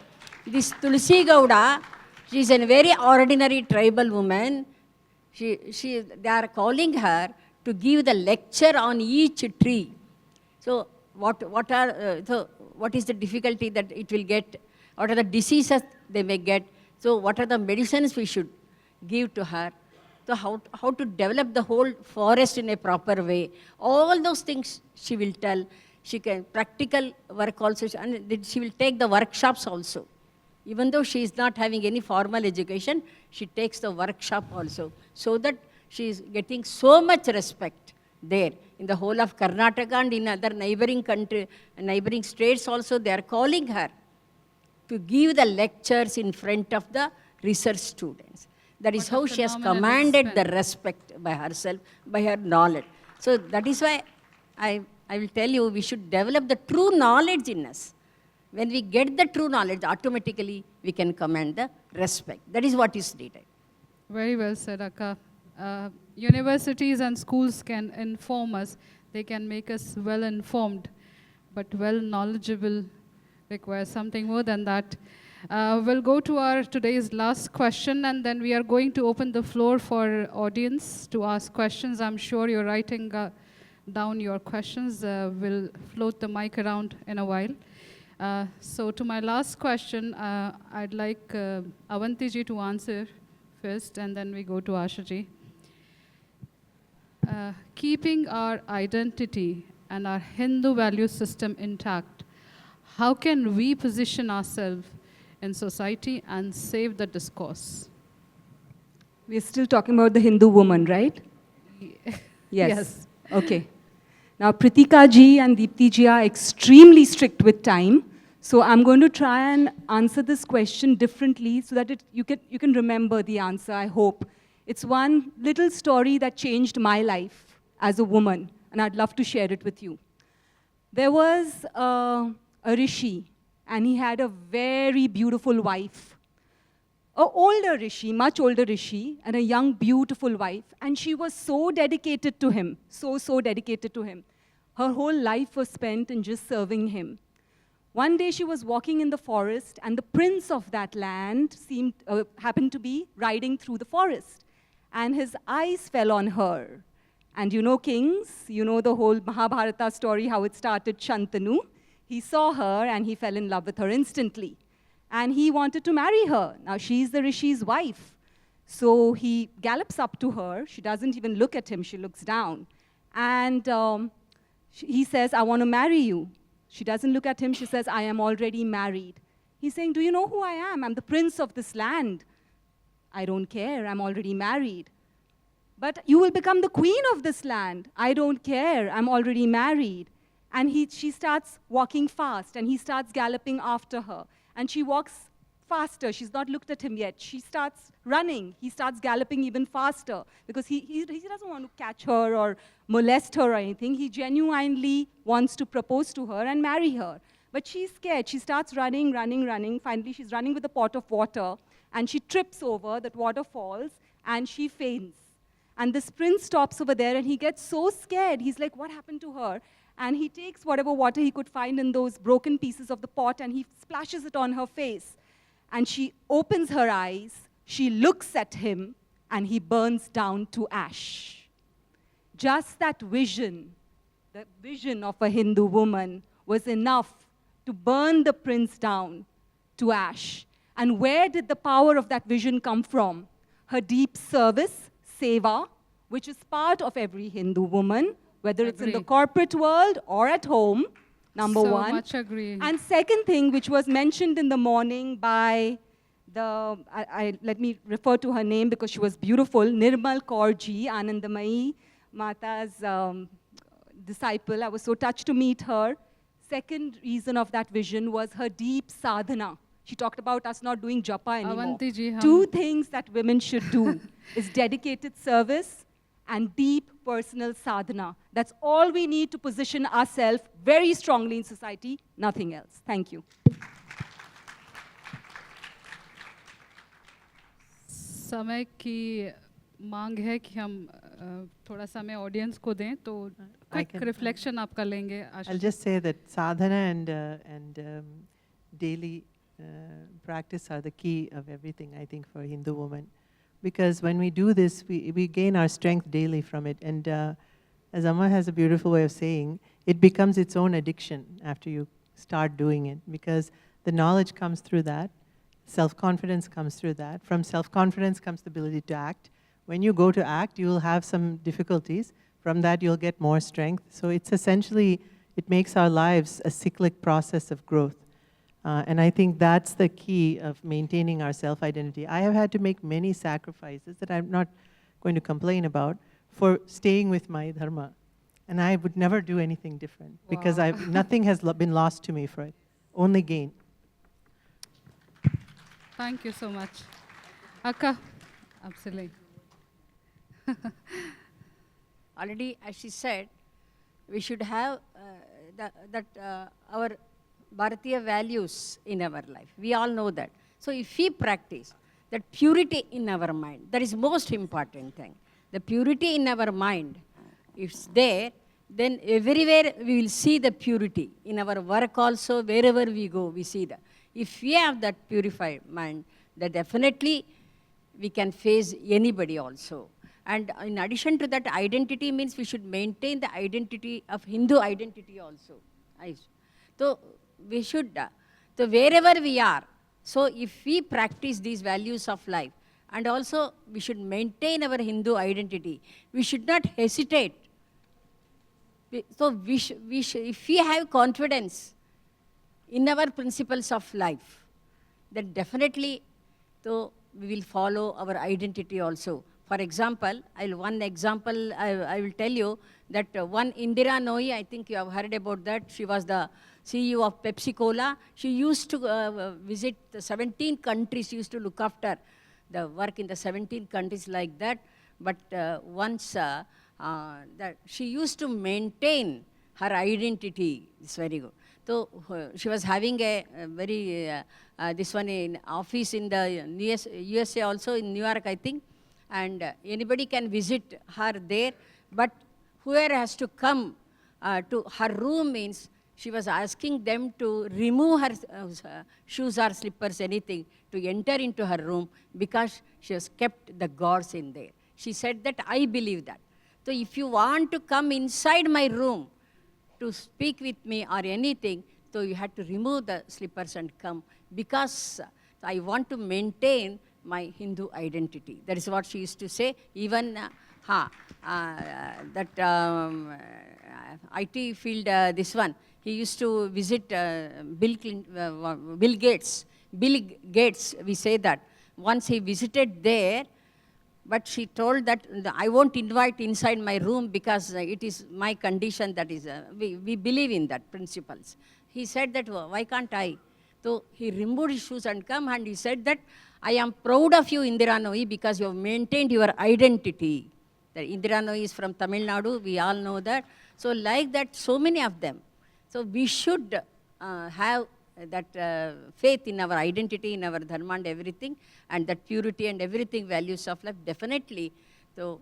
This Tulsi Gowda, she is a very ordinary tribal woman. They are calling her to give the lecture on each tree. So what is the difficulty that it will get? What are the diseases they may get? So what are the medicines we should give to her? So how to develop the whole forest in a proper way? All those things she will tell. She can practical work also, and she will take the workshops also. Even though she is not having any formal education, she takes the workshop also, so that she is getting so much respect there in the whole of Karnataka and in other neighboring states also. They are calling her to give the lectures in front of the research students. That is how she has commanded the respect by herself, by her knowledge. So that is why I will tell you, we should develop the true knowledge in us. When we get the true knowledge, automatically we can command the respect. That is what is needed. Very well said, Akka. Universities and schools can inform us. They can make us well informed, but well knowledgeable requires something more than that. We'll go to our today's last question, and then we are going to open the floor for audience to ask questions. I'm sure you're writing down your questions. We'll float the mic around in a while. So to my last question, I'd like Avanti-ji to answer first, and then we go to Asha-ji. Keeping our identity and our Hindu value system intact, how can we position ourselves in society and save the discourse? We're still talking about the Hindu woman, right? Yes. Okay. Now, Pritika ji and Deepti ji are extremely strict with time. So I'm going to try and answer this question differently so that you can remember the answer, I hope. It's one little story that changed my life as a woman, and I'd love to share it with you. There was a rishi, and he had a very beautiful wife. An older rishi, much older rishi, and a young, beautiful wife. And she was so dedicated to him, so dedicated to him. Her whole life was spent in just serving him. One day she was walking in the forest, and the prince of that land happened to be riding through the forest. And his eyes fell on her. And you know kings, you know the whole Mahabharata story, how it started, Shantanu. He saw her and he fell in love with her instantly. And he wanted to marry her. Now she's the rishi's wife. So he gallops up to her. She doesn't even look at him, she looks down. And he says, I want to marry you. She doesn't look at him, she says, I am already married. He's saying, do you know who I am? I'm the prince of this land. I don't care, I'm already married. But you will become the queen of this land. I don't care, I'm already married. And she starts walking fast, and he starts galloping after her. And she walks faster, she's not looked at him yet. She starts running, he starts galloping even faster, because he doesn't want to catch her or molest her or anything. He genuinely wants to propose to her and marry her. But she's scared, she starts running. Finally, she's running with a pot of water, and she trips over, that water falls, and she faints. And this prince stops over there and he gets so scared. He's like, what happened to her? And he takes whatever water he could find in those broken pieces of the pot and he splashes it on her face. And she opens her eyes, she looks at him, and he burns down to ash. Just that vision, the vision of a Hindu woman, was enough to burn the prince down to ash. And where did the power of that vision come from? Her deep service, seva, which is part of every Hindu woman, whether it's in the Agree. corporate world or at home, number So one. much agree. And second thing, which was mentioned in the morning by let me refer to her name because she was beautiful, Nirmal Kaurji, Anandamayi Mata's disciple. I was so touched to meet her. Second reason of that vision was her deep sadhana. She talked about us not doing japa anymore. Avanti ji, Two things that women should do is dedicated service and deep personal sadhana. That's all we need to position ourselves very strongly in society, nothing else. Thank you. समय की मांग है कि हम थोड़ा समय audience को दें तो क्विक can- रिफ्लेक्शन आपका लेंगे I'll Ashish. just say that sadhana and daily practice are the key of everything, I think, for a Hindu woman. Because when we do this, we gain our strength daily from it. And as Amma has a beautiful way of saying, it becomes its own addiction after you start doing it. Because the knowledge comes through that, self-confidence comes through that. From self-confidence comes the ability to act. When you go to act, you will have some difficulties. From that, you'll get more strength. So it's essentially, it makes our lives a cyclic process of growth. And I think that's the key of maintaining our self-identity. I have had to make many sacrifices that I'm not going to complain about for staying with my dharma. And I would never do anything different because Wow. nothing has been lost to me for it, only gain. Thank you so much. Akka, absolutely. Already, as she said, we should have our Bharatiya values in our life. We all know that. So if we practice that purity in our mind, that is most important thing. The purity in our mind, if it's there, then everywhere we will see the purity. In our work also, wherever we go, we see that. If we have that purified mind, then definitely we can face anybody also. And in addition to that, identity means we should maintain the identity of Hindu identity also. So we should, so wherever we are, so if we practice these values of life, and also we should maintain our Hindu identity, we should not hesitate. So if we have confidence in our principles of life, then definitely so we will follow our identity also. For example, one example I will tell you that one Indira Nooyi, I think you have heard about that. She was the CEO of Pepsi Cola. She used to visit the 17 countries. She used to look after the work in the 17 countries like that. But once that she used to maintain her identity. It's very good. So she was having a very, this one in office in the USA also, in New York, I think. And anybody can visit her there. But whoever has to come to her room means she was asking them to remove her shoes or slippers, anything, to enter into her room because she has kept the gods in there. She said that, I believe that. So if you want to come inside my room to speak with me or anything, so you had to remove the slippers and come because I want to maintain my Hindu identity. That is what she used to say. Even that IT field, this one, he used to visit Bill Gates. Bill Gates, we say that. Once he visited there, but she told that I won't invite inside my room because it is my condition, that is, we believe in that principles. He said that, why can't I? So he removed his shoes and come and he said that, I am proud of you, Indira Nooyi, because you have maintained your identity. That Indira Nooyi is from Tamil Nadu, we all know that. So like that, so many of them. So we should have faith in our identity, in our dharma and everything, and that purity and everything values of life, definitely, so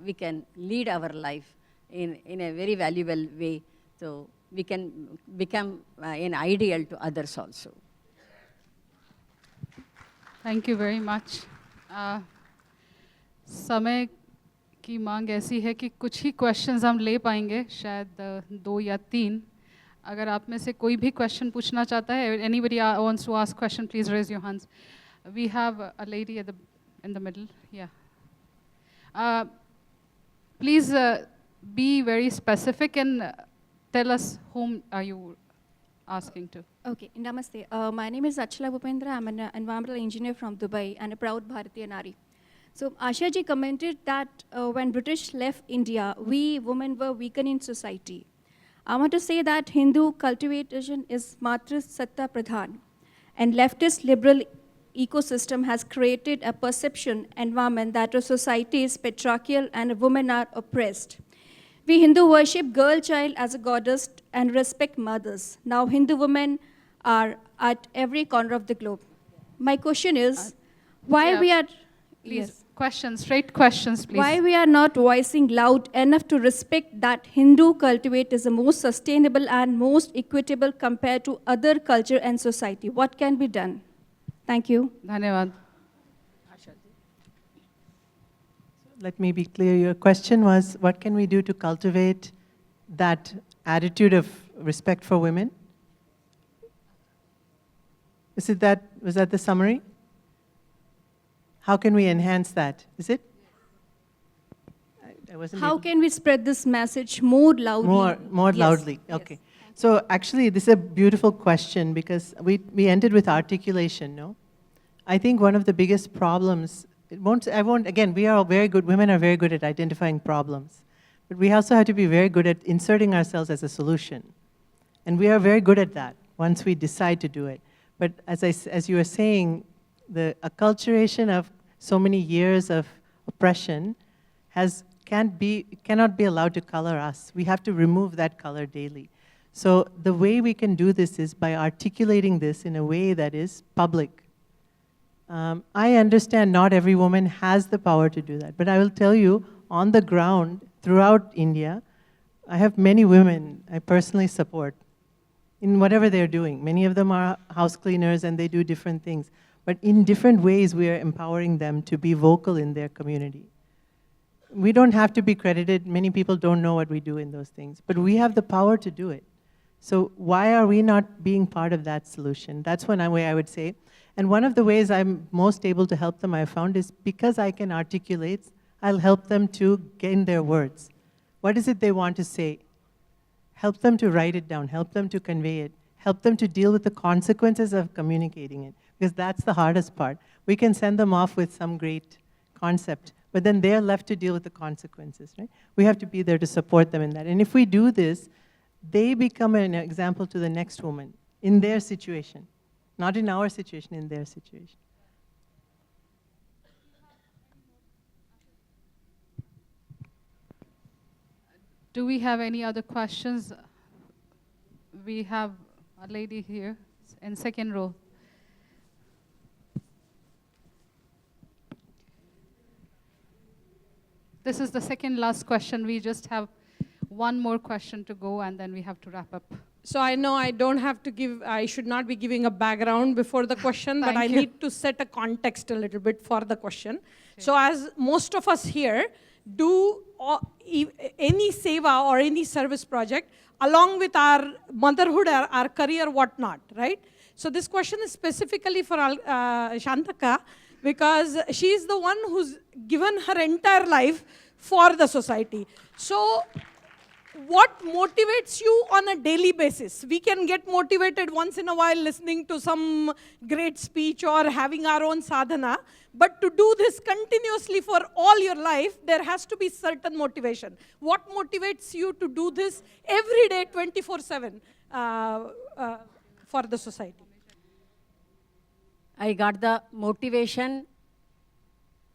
we can lead our life in a very valuable way. So we can become an ideal to others also. Thank you very much. समय की मांग ऐसी है कि कुछ ही questions हम ले पाएंगे, शायद 2 या 3. अगर आप में से कोई भी क्वेश्चन पूछना चाहता है, anybody wants to ask question, please raise your hands. We have a lady in the middle. Yeah. Please be very specific and tell us whom are you asking to. Okay, namaste. My name is Achla Bhupendra. I'm an environmental engineer from Dubai and a proud Bharatiya Nari. So Asha ji commented that when British left India, we women were weakened in society. I want to say that Hindu cultivation is Matri Satta Pradhan, and leftist liberal ecosystem has created a perception environment that our society is patriarchal and women are oppressed. We Hindu worship girl child as a goddess and respect mothers. Now Hindu women are at every corner of the globe. My question is, why yeah, we are... Please, Yes. questions, straight questions, please. Why we are not voicing loud enough to respect that Hindu cultivate is the most sustainable and most equitable compared to other culture and society? What can be done? Thank you. धन्यवाद. Let me be clear. Your question was, what can we do to cultivate that attitude of respect for women? Was that the summary? How can we enhance that? Is it? I wasn't How able- can we spread this message more loudly? More Yes, loudly, yes. okay. So actually, this is a beautiful question because we ended with articulation, no? I think one of the biggest problems, again, we are very good, women are very good at identifying problems, but we also have to be very good at inserting ourselves as a solution. And we are very good at that once we decide to do it. But as you were saying, the acculturation of so many years of oppression cannot be allowed to color us. We have to remove that color daily. So the way we can do this is by articulating this in a way that is public. I understand not every woman has the power to do that, but I will tell you, on the ground, throughout India, I have many women I personally support in whatever they're doing. Many of them are house cleaners and they do different things. But in different ways, we are empowering them to be vocal in their community. We don't have to be credited. Many people don't know what we do in those things. But we have the power to do it. So why are we not being part of that solution? That's one way I would say. And one of the ways I'm most able to help them, I found, is because I can articulate, I'll help them to gain their words. What is it they want to say? Help them to write it down. Help them to convey it. Help them to deal with the consequences of communicating it. Because that's the hardest part. We can send them off with some great concept, but then they're left to deal with the consequences, right? We have to be there to support them in that. And if we do this, they become an example to the next woman in their situation. Not in our situation, in their situation. Do we have any other questions? We have a lady here in second row. This is the second last question. We just have one more question to go, and then we have to wrap up. So I know I should not be giving a background before the question, but Thank I you. need to set a context a little bit for the question. So as most of us here do any seva or any service project along with our motherhood, our career, whatnot, right? So this question is specifically for Shantaka, because she is the one who's given her entire life for the society. So what motivates you on a daily basis? We can get motivated once in a while listening to some great speech or having our own sadhana, but to do this continuously for all your life, there has to be certain motivation. What motivates you to do this every day, 24/7 for the society? I got the motivation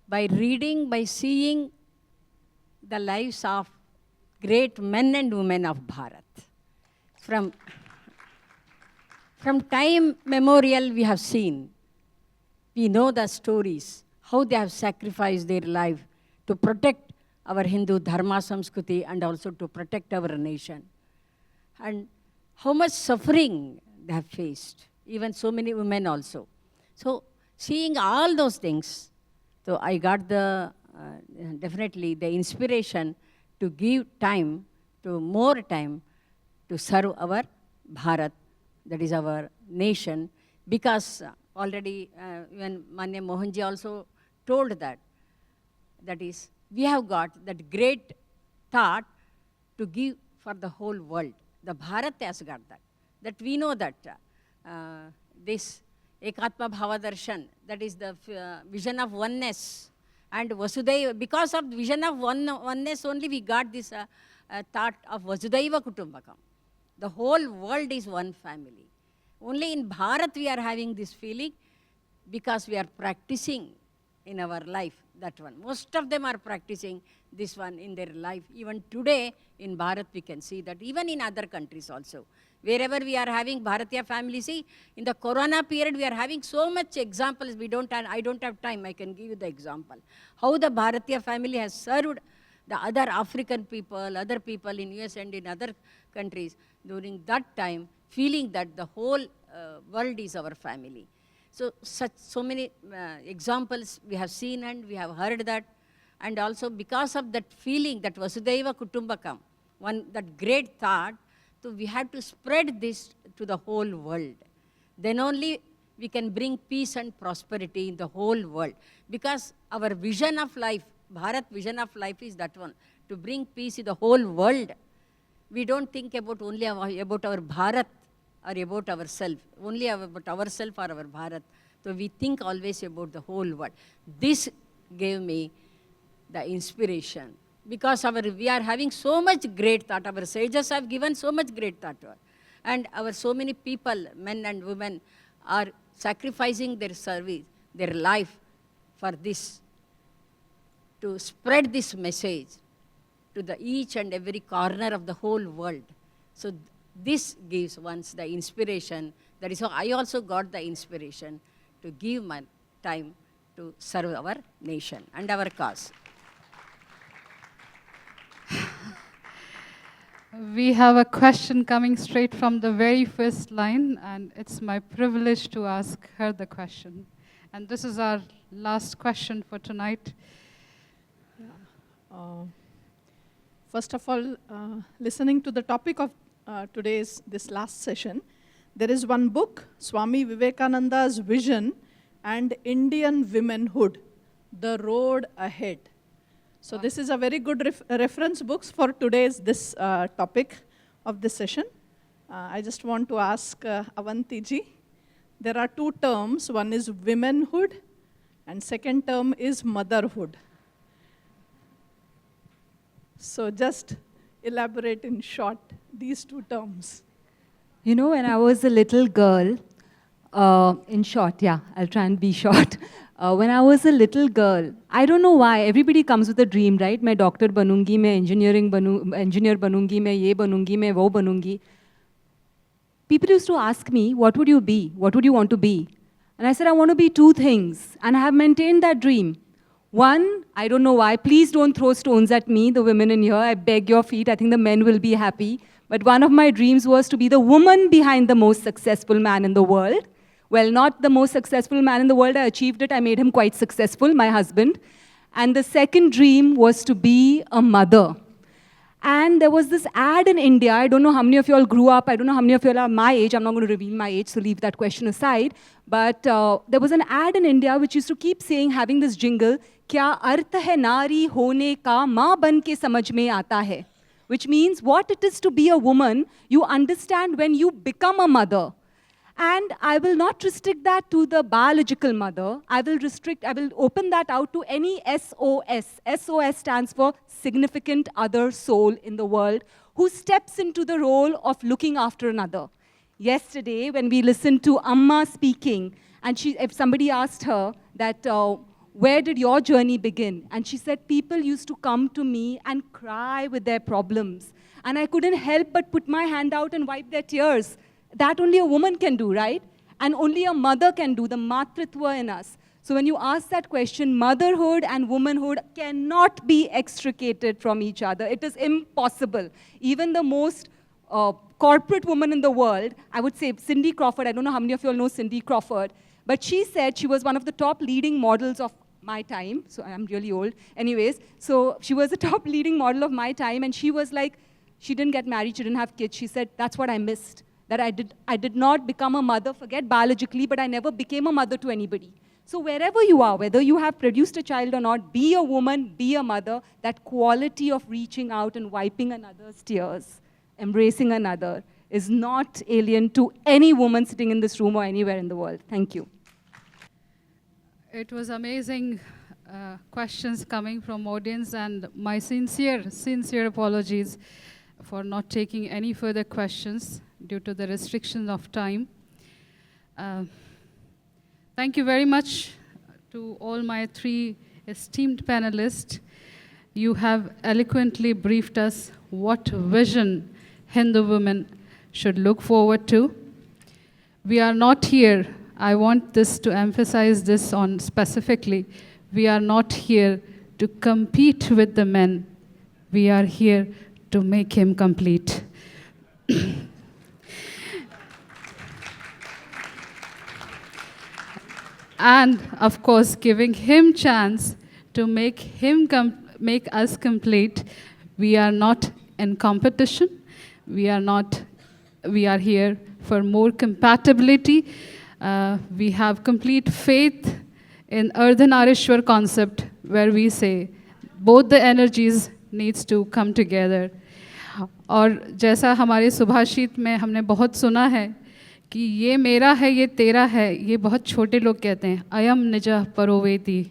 by reading, by seeing the lives of great men and women of Bharat. From time memorial, we have seen, we know the stories, how they have sacrificed their life to protect our Hindu Dharma Samskriti and also to protect our nation. And how much suffering they have faced, even so many women also. So seeing all those things, so I got definitely the inspiration to give time, more time to serve our Bharat, that is our nation, because already even Manya Mohanji also told that is, we have got that great thought to give for the whole world. The Bharat has got that. That we know that this Ekatma Bhava Darshan, that is the vision of oneness. And Vasudhaiva, because of vision of oneness only we got this thought of Vasudhaiva Kutumbakam. The whole world is one family. Only in Bharat we are having this feeling because we are practicing in our life that one. Most of them are practicing this one in their life. Even today in Bharat we can see that, even in other countries also. Wherever we are having Bharatiya family, see, in the Corona period we are having so much examples. I don't have time, I can give you the example. How the Bharatiya family has served the other African people, other people in US and in other countries during that time, feeling that the whole world is our family. So so many examples we have seen and we have heard that. And also because of that feeling, that Vasudhaiva Kutumbakam, that great thought, so we have to spread this to the whole world. Then only we can bring peace and prosperity in the whole world. Because our vision of life, Bharat vision of life is that one, to bring peace in the whole world. We don't think about only about our Bharat or about ourselves, only about ourselves or our Bharat. So we think always about the whole world. This gave me the inspiration. Because we are having so much great thought. Our sages have given so much great thought to us. And our so many people, men and women, are sacrificing their service, their life for this, to spread this message to each and every corner of the whole world. So this gives one the inspiration. That is how I also got the inspiration to give my time to serve our nation and our cause. We have a question coming straight from the very first line, and it's my privilege to ask her the question. And this is our last question for tonight. First of all, listening to the topic of this last session, there is one book, Swami Vivekananda's Vision and Indian Womanhood, The Road Ahead. So this is a very good reference books for this topic of this session. I just want to ask Avanti ji, there are two terms. One is womanhood and second term is motherhood. So just elaborate in short these two terms. You know, when I was a little girl, in short, yeah, I'll try and be short. When I was a little girl, I don't know why, everybody comes with a dream, right? मैं doctor बनूंगी, मैं engineer बनूंगी, मैं ये बनूंगी, मैं वो बनूंगी. People used to ask me, what would you be? What would you want to be? And I said, I want to be two things. And I have maintained that dream. One, I don't know why, please don't throw stones at me, the women in here. I beg your feet. I think the men will be happy. But one of my dreams was to be the woman behind the most successful man in the world. Well, not the most successful man in the world. I achieved it. I made him quite successful, my husband. And the second dream was to be a mother. And there was this ad in India. I don't know how many of you all grew up. I don't know how many of you all are my age. I'm not going to reveal my age, so leave that question aside. But there was an ad in India which used to keep saying, having this jingle, "Kya arth hai nari hone ka, maa ban ke samajh mein aata hai." Which means what it is to be a woman, you understand when you become a mother. And I will not restrict that to the biological mother. I will open that out to any SOS. SOS stands for significant other soul in the world who steps into the role of looking after another. Yesterday, when we listened to Amma speaking, and if somebody asked her that, where did your journey begin? And she said, people used to come to me and cry with their problems. And I couldn't help but put my hand out and wipe their tears. that only a woman can do, right? And only a mother can do, the matritva in us. So when you ask that question, motherhood and womanhood cannot be extricated from each other. It is impossible. Even the most corporate woman in the world, I would say Cindy Crawford, I don't know how many of you all know Cindy Crawford, but she said she was one of the top leading models of my time. So I'm really old. Anyways, so she was the top leading model of my time, and she was like, she didn't get married, she didn't have kids. She said, that's what I missed, that I did not become a mother, forget biologically, but I never became a mother to anybody. So wherever you are, whether you have produced a child or not, be a woman, be a mother, that quality of reaching out and wiping another's tears, embracing another, is not alien to any woman sitting in this room or anywhere in the world. Thank you. It was amazing questions coming from audience, and my sincere apologies for not taking any further questions due to the restriction of time. Thank you very much to all my three esteemed panelists. You have eloquently briefed us what vision Hindu women should look forward to. We are not here, I want this to emphasize this on specifically, we are not here to compete with the men. We are here to make him complete. And of course, giving him chance to make us complete. We are not in competition. We are here for more compatibility. We have complete faith in Ardhanarishwar concept, where we say both the energies needs to come together. और जैसा हमारे सुभाषित में हमने बहुत सुना है कि ये मेरा है, ये तेरा है, ये बहुत छोटे लोग कहते हैं, अयम निजः परोवेति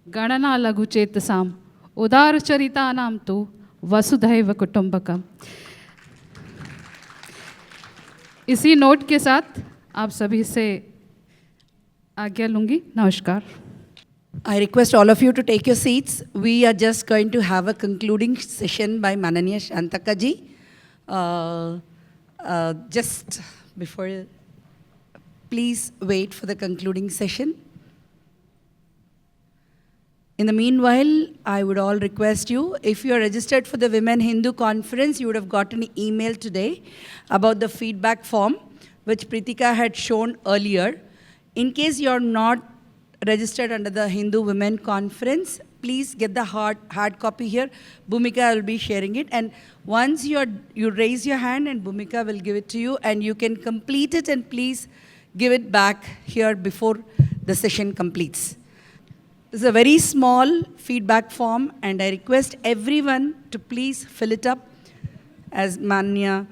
गणना लघुचेतसाम उदार चरिता नाम तो वसुधैव कुटुंबकम। इसी नोट के साथ आप सभी से आज्ञा लूँगी। नमस्कार। I request all of you to take your seats. We are just going to have a concluding session by Mananiya Shantaka ji. Just before, please wait for the concluding session. In the meanwhile, I would all request you, if you are registered for the Women Hindu Conference, you would have gotten an email today about the feedback form, which Pritika had shown earlier. In case you're not registered under the Hindu Women Conference, please get the hard copy here. Bhumika will be sharing it. And once you raise your hand and Bhumika will give it to you, and you can complete it, and please give it back here before the session completes. This is a very small feedback form, and I request everyone to please fill it up. As Manya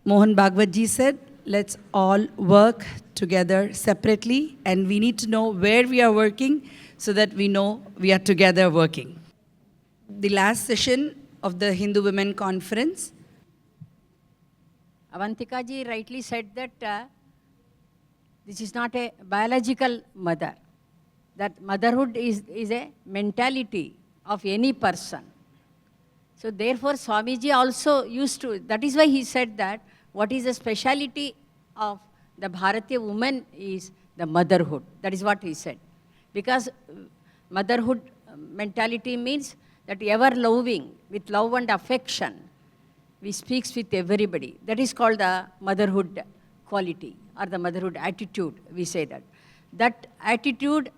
Mohan Bhagwat ji said, let's all work together separately, and we need to know where we are working so that we know we are together working. The last session of the Hindu Women Conference. Avantika ji rightly said that this is not a biological mother. That motherhood is a mentality of any person. So therefore Swamiji also used to, that is why he said that what is the speciality of the Bharatiya woman is the motherhood. That is what he said. Because motherhood mentality means that ever loving, with love and affection, we speaks with everybody. That is called the motherhood quality or the motherhood attitude, we say that. That attitude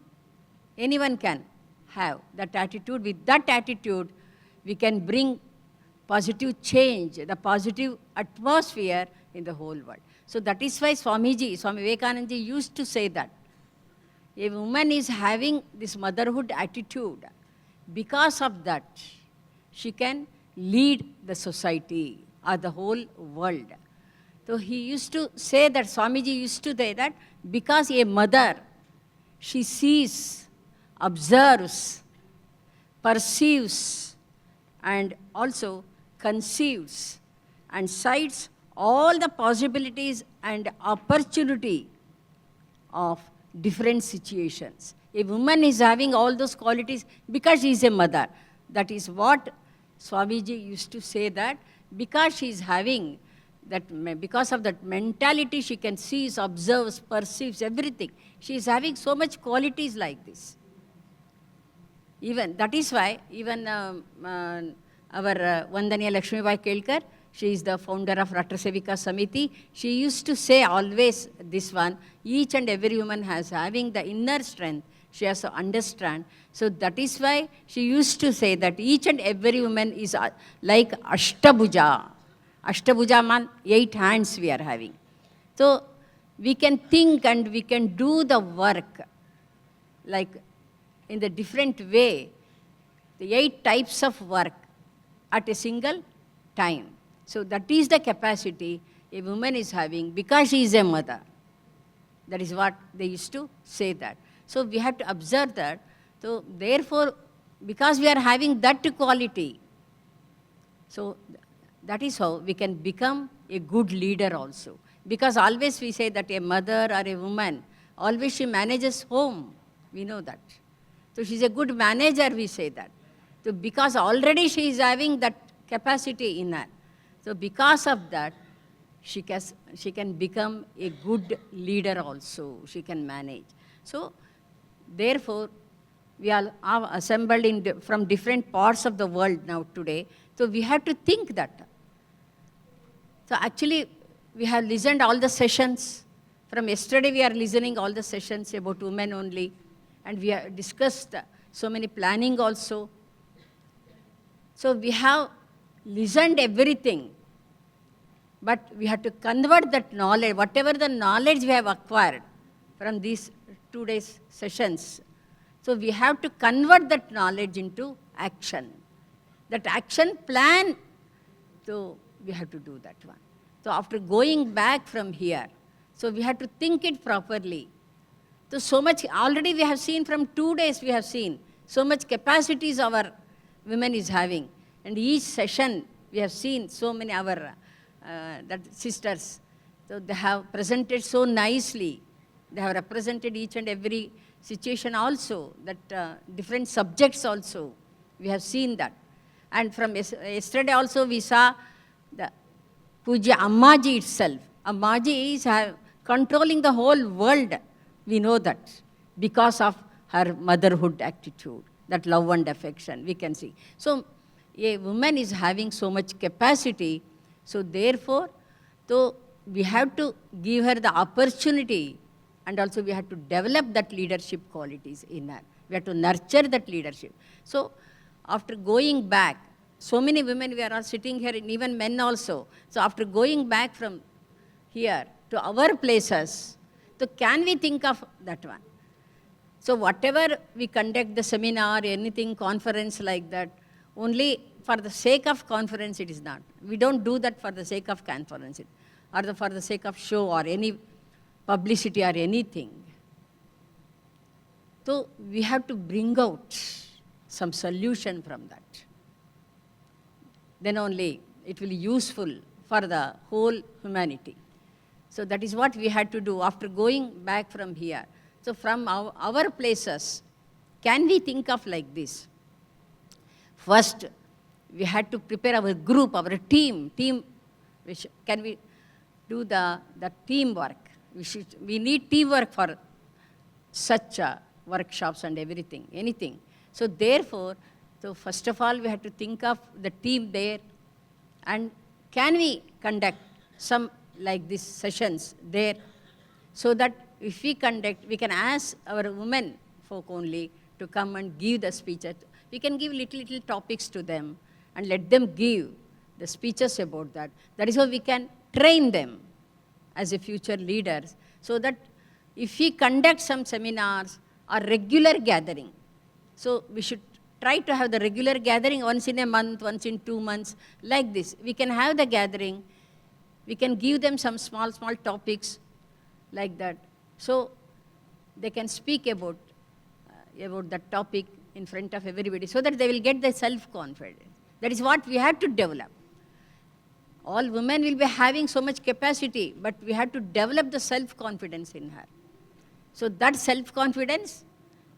anyone can have. That attitude, with that attitude, we can bring positive change, the positive atmosphere in the whole world. So that is why Swami Vivekananda used to say that a woman is having this motherhood attitude. Because of that, she can lead the society or the whole world. So he used to say that, Swamiji used to say that, because a mother, she sees, observes, perceives, and also conceives, and cites all the possibilities and opportunity of different situations. A woman is having all those qualities because she is a mother. That is what Swamiji used to say, that because she is having because of that mentality, she can see, observes, perceives everything. She is having so much qualities like this. Even that is why even our Vandaniya Lakshmibai Kelkar, she is the founder of Ratrasevika Samiti. She used to say always this one, each and every woman has having the inner strength. She has to understand. So that is why she used to say that each and every woman is like Ashtabhuja. Ashtabhuja means 8 hands we are having. So we can think and we can do the work like in the different way, the 8 types of work at a single time. So that is the capacity a woman is having because she is a mother. That is what they used to say that. So we have to observe that. So therefore, because we are having that quality, so that is how we can become a good leader also. Because always we say that a mother or a woman, always she manages home. We know that. So she's a good manager, we say that. So because already she is having that capacity in her. So because of that, she can become a good leader also. She can manage. So therefore, we are assembled from different parts of the world now today. So we have to think that. So actually, we have listened all the sessions. From yesterday, we are listening all the sessions about women only. And we have discussed so many planning also. So we have listened everything. But we have to convert that knowledge, whatever the knowledge we have acquired from these 2 days sessions. So we have to convert that knowledge into action. That action plan, so we have to do that one. So after going back from here, so we have to think it properly. So much, already we have seen from 2 days we have seen, so much capacities our women is having. And each session we have seen so many our that sisters. So they have presented so nicely. They have represented each and every situation also, that different subjects also. We have seen that. And from yesterday also we saw the Puja Ammaji itself. Ammaji is controlling the whole world. We know that because of her motherhood attitude, that love and affection, we can see. So a woman is having so much capacity. So therefore, so we have to give her the opportunity, and also we have to develop that leadership qualities in her. We have to nurture that leadership. So after going back, so many women, we are all sitting here, and even men also. So after going back from here to our places, so can we think of that one? So whatever we conduct the seminar, anything, conference like that, only for the sake of conference it is not. We don't do that for the sake of conference or for the sake of show or any publicity or anything. So we have to bring out some solution from that. Then only it will be useful for the whole humanity. So that is what we had to do after going back from here. So from our places, can we think of like this? First, we had to prepare our group, our team, which can we do the teamwork? We need teamwork for such workshops and everything, anything. So therefore, so first of all, we have to think of the team there, and can we conduct some like these sessions there, so that if we conduct, we can ask our women folk only to come and give the speeches. We can give little topics to them and let them give the speeches about that. That is how we can train them as a future leaders, so that if we conduct some seminars or regular gathering, so we should try to have the regular gathering once in a month, once in 2 months, like this. We can have the gathering. We can give them some small topics like that. So they can speak about that topic in front of everybody, so that they will get the self-confidence. That is what we have to develop. All women will be having so much capacity, but we have to develop the self-confidence in her. So that self-confidence,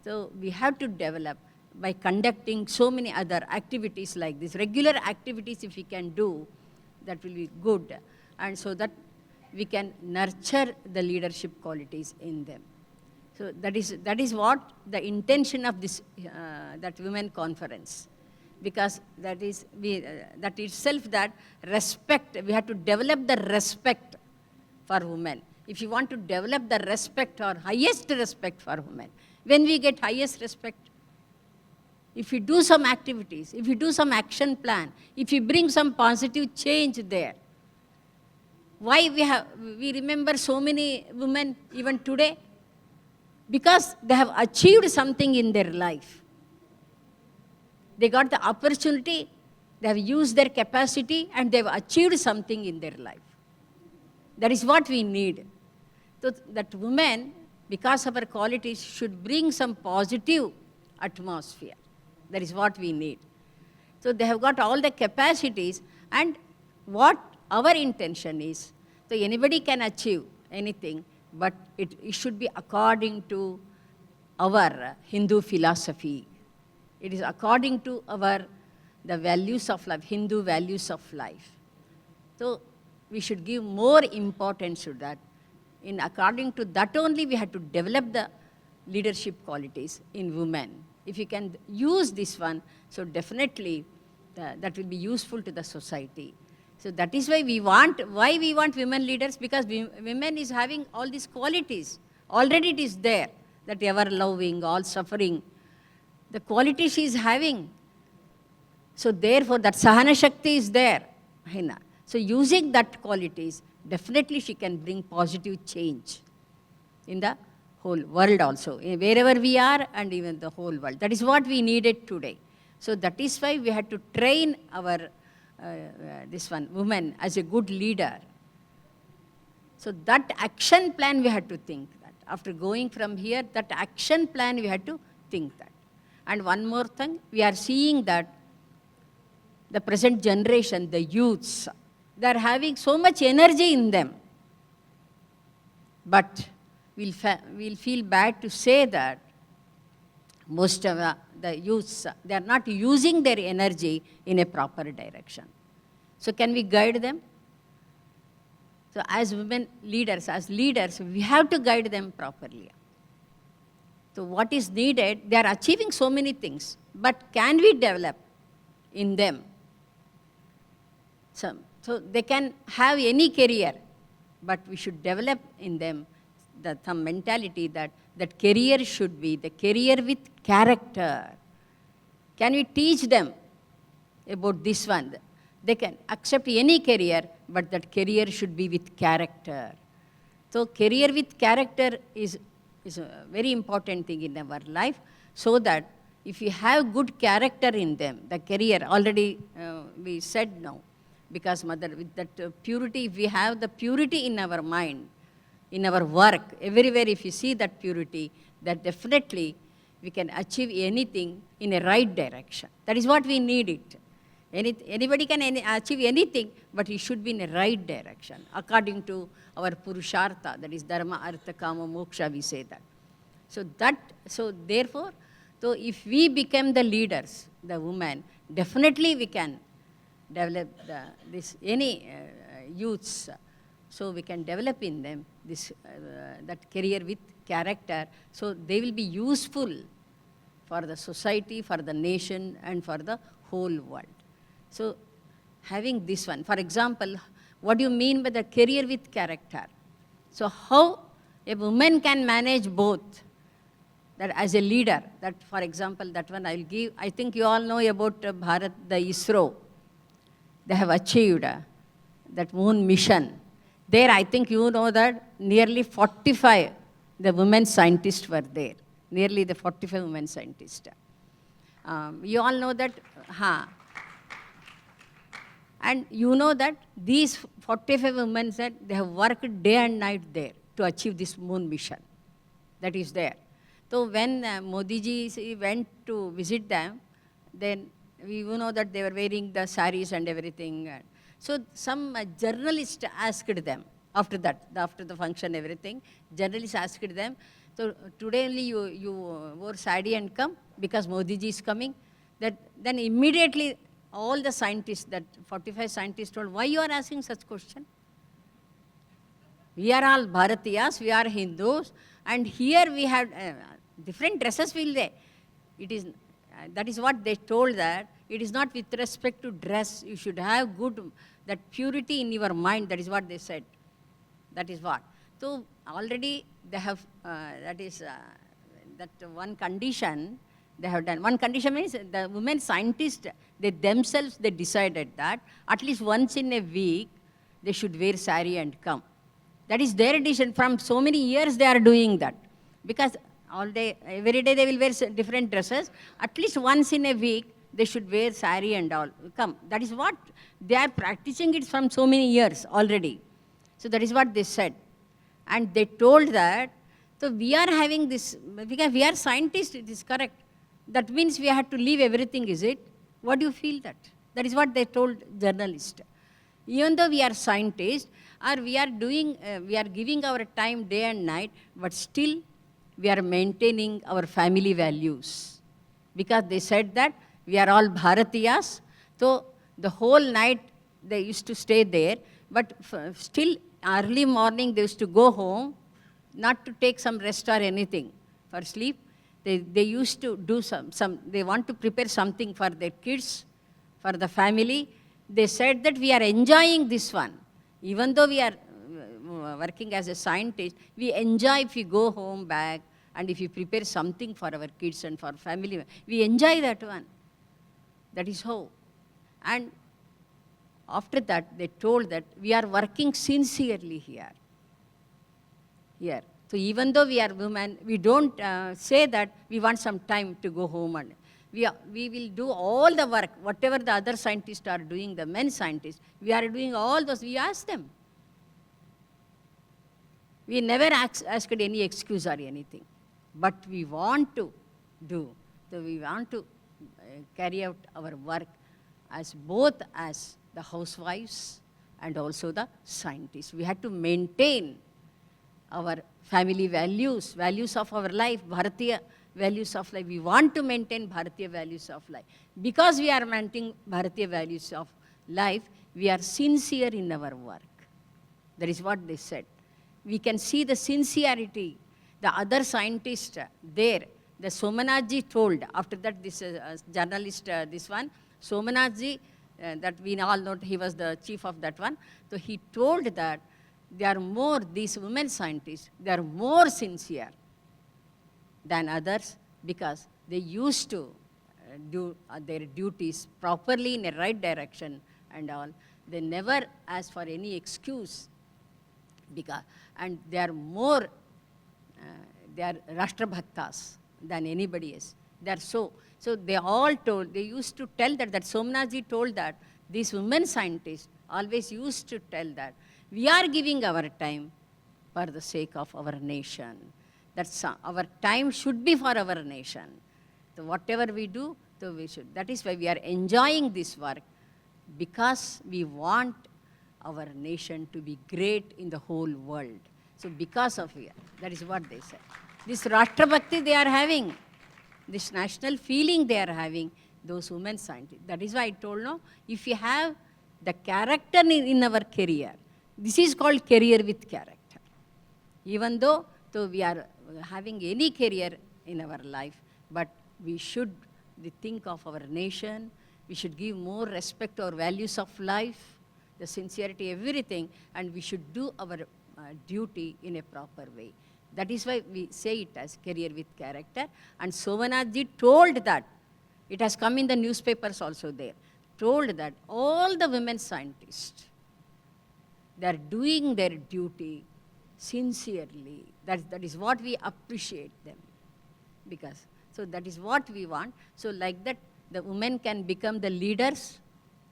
so we have to develop by conducting so many other activities like this. Regular activities if we can do, that will be good. and so that we can nurture the leadership qualities in them. So that is what the intention of this, that women conference. Because that is, that itself, that respect, we have to develop the respect for women. If you want to develop the respect or highest respect for women, when we get highest respect, if you do some activities, if you do some action plan, if you bring some positive change there, why we remember so many women even today? Because they have achieved something in their life. They got the opportunity, they have used their capacity, and they have achieved something in their life. That is what we need. So that women, because of her qualities, should bring some positive atmosphere. That is what we need. So they have got all the capacities, and what our intention is, so anybody can achieve anything, but it should be according to our Hindu philosophy. It is according to the values of life, Hindu values of life. So we should give more importance to that. According to that only, we have to develop the leadership qualities in women. If you can use this one, so definitely that will be useful to the society. So that is why we want women leaders, because women is having all these qualities. Already it is there, that ever loving, all suffering. The quality she is having. So therefore, that Sahana Shakti is there. So using that qualities, definitely she can bring positive change in the whole world also, wherever we are and even the whole world. That is what we needed today. So that is why we had to train our, woman as a good leader. So that action plan we had to think that. After going from here, that action plan we had to think that. And one more thing, we are seeing that the present generation, the youths, they are having so much energy in them. But we'll feel bad to say that most of the youths, they are not using their energy in a proper direction. So can we guide them? So as women leaders, we have to guide them properly. So what is needed, they are achieving so many things, but can we develop in them? So they can have any career, but we should develop in them some mentality that career should be the career with character. Can we teach them about this one? They can accept any career, but that career should be with character. So career with character is a very important thing in our life, so that if you have good character in them, the career, already we said now, because mother, with that purity, if we have the purity in our mind, in our work, everywhere if you see that purity, that definitely we can achieve anything in a right direction. That is what we need it. Anybody can achieve anything, but it should be in a right direction, according to our Purushartha, that is Dharma, Artha, Kama, Moksha, we say that. So therefore, so if we become the leaders, the women, definitely we can develop youths, so we can develop in them that career with character, so they will be useful for the society, for the nation, and for the whole world. So having this one, for example, what do you mean by the career with character? So how a woman can manage both, that as a leader, that for example, that one I'll give, I think you all know about Bharat, the ISRO. They have achieved that moon mission. There, I think you know that nearly 45 the women scientists were there. Nearly the 45 women scientists. You all know that, and you know that these 45 women said they have worked day and night there to achieve this moon mission. That is there. So when Modi ji went to visit them, then you know that they were wearing the saris and everything. So some journalist asked them, after that, after the function, everything, journalist asked them, so today only you wore sari and come because Modi ji is coming. Then immediately all the scientists, that 45 scientists told, why you are asking such question? We are all Bharatiyas, we are Hindus, and here we have different dresses will they. It is, that is what they told that. It is not with respect to dress. You should have good, that purity in your mind. That is what they said. That is what. So already they have, that is, that one condition they have done. One condition means the women scientists, they themselves, they decided that at least once in a week, they should wear sari and come. That is their decision. From so many years they are doing that. Because all day, every day they will wear different dresses. At least once in a week, they should wear sari and all. Come. That is what they are practicing it from so many years already. So that is what they said. And they told that, so we are having this, because we are scientists, it is correct. That means we have to leave everything, is it? What do you feel that? That is what they told journalists. Even though we are scientists, or we are doing, we are giving our time day and night, but still we are maintaining our family values. Because they said that we are all Bharatiyas, so the whole night they used to stay there, but still early morning they used to go home, not to take some rest or anything for sleep. They used to do they want to prepare something for their kids, for the family. They said that we are enjoying this one. Even though we are working as a scientist, we enjoy if we go home back and if we prepare something for our kids and for family. We enjoy that one. That is how. And after that, they told that we are working sincerely here. So even though we are women, we don't say that we want some time to go home. And we will do all the work, whatever the other scientists are doing, the men scientists, we are doing all those, we ask them. We never asked any excuse or anything. But we want to do. So we want to carry out our work as both as the housewives and also the scientists. We have to maintain our family values, values of our life, Bharatiya values of life. We want to maintain Bharatiya values of life. Because we are maintaining Bharatiya values of life, we are sincere in our work. That is what they said. We can see the sincerity. The other scientist there, the Somanathji told, after that this journalist, this one, Somanathji, that we all know, he was the chief of that one. So he told that they are more, these women scientists, they are more sincere than others because they used to do their duties properly in a right direction and all. They never ask for any excuse because, and they are more, they are Rashtra Bhaktas than anybody else. They are so they all told, they used to tell that Somnathji told that these women scientists always used to tell that we are giving our time for the sake of our nation. That's our time should be for our nation. So whatever we do, so we should. That is why we are enjoying this work, because we want our nation to be great in the whole world. So because of it, that is what they said. This Rashtra Bhakti they are having, this national feeling they are having, those women scientists. That is why I told, no, if you have the character in our career, this is called career with character. Even though we are having any career in our life, but we should think of our nation, we should give more respect to our values of life, the sincerity, everything, and we should do our duty in a proper way. That is why we say it as career with character. And Somanathji told that, it has come in the newspapers also there, told that all the women scientists, they are doing their duty sincerely. That is what we appreciate them. Because, so that is what we want. So like that, the women can become the leaders,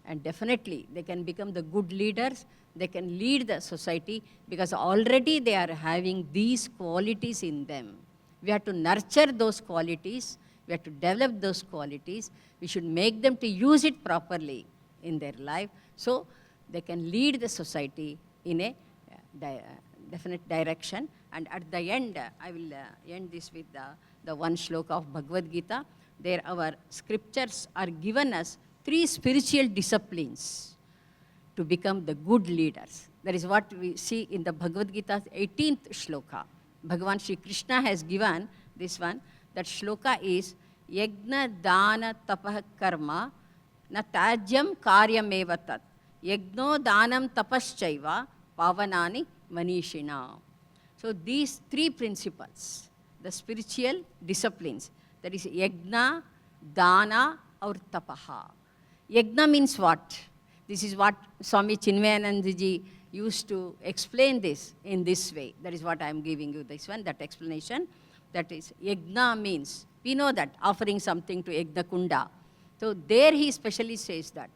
and definitely they can become the good leaders. They can lead the society because already they are having these qualities in them. We have to nurture those qualities. We have to develop those qualities. We should make them to use it properly in their life so they can lead the society in a definite direction. And at the end, I will end this with the one shloka of Bhagavad Gita. There our scriptures are given us 3 spiritual disciplines to become the good leaders. That is what we see in the Bhagavad Gita's 18th shloka. Bhagavan Shri Krishna has given this one. That shloka is Yajna Dana Tapah Karma Na Tajyam Karyameva Tat Yajno Danam Tapaschaiva Pavanani Manishina. So these three principles, the spiritual disciplines, that is Yajna, Dana or Tapaha. Yajna means what? This is what Swami Chinmayanandji used to explain this in this way. That is what I am giving you this one, that explanation. That is, Yajna means, we know that, offering something to Yajna Kunda. So there he specially says that.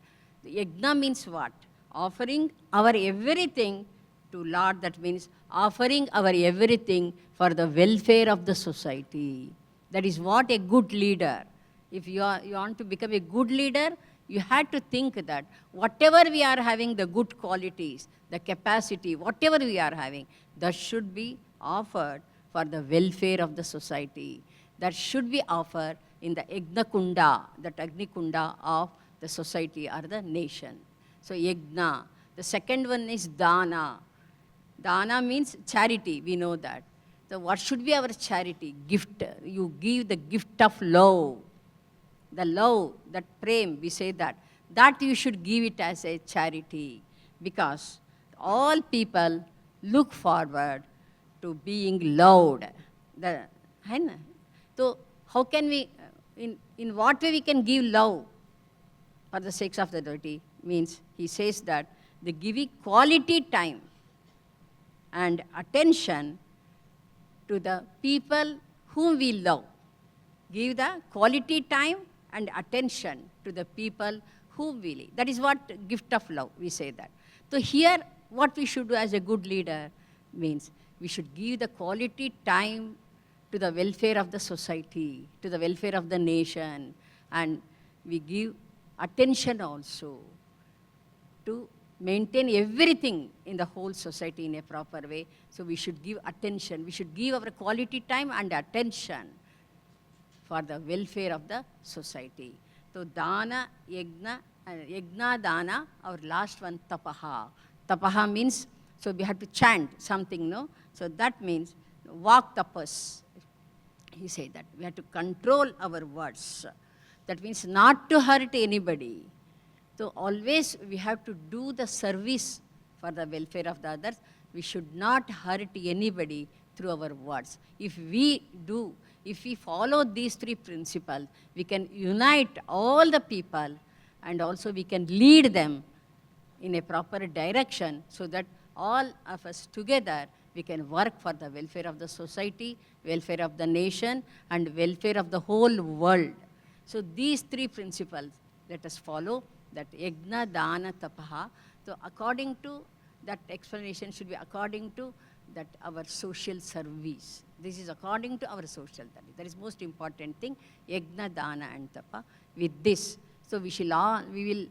Yajna means what? Offering our everything to Lord. That means offering our everything for the welfare of the society. That is what a good leader. If you want to become a good leader, you had to think that whatever we are having, the good qualities, the capacity, whatever we are having, that should be offered for the welfare of the society. That should be offered in the Yajna Kunda, the Agni Kunda of the society or the nation. So Yajna. The second one is Dana. Dana means charity, we know that. So what should be our charity? Gift. You give the gift of love. The love, that prem, we say that you should give it as a charity, because all people look forward to being loved. So how can we, in what way we can give love for the sake of the devotee? Means he says that the giving quality time and attention to the people whom we love. Give the quality time and attention to the people whom we love. That is what gift of love, we say that. So here, what we should do as a good leader means we should give the quality time to the welfare of the society, to the welfare of the nation, and we give attention also to maintain everything in the whole society in a proper way. So we should give attention. We should give our quality time and attention for the welfare of the society. So Dana, Yajna, Dana, our last one, Tapaha. Tapaha means, so we have to chant something, no? So that means walk tapas. He said that we have to control our words. That means not to hurt anybody. So always we have to do the service for the welfare of the others. We should not hurt anybody through our words. If we follow these three principles, we can unite all the people and also we can lead them in a proper direction so that all of us together we can work for the welfare of the society, welfare of the nation, and welfare of the whole world. So these three principles, let us follow, that Yajna, Dana, Tapaha. So according to that explanation should be according to that our social service. This is according to our social service. That is most important thing, Yajna, Dana, and Tapa. With this, so we will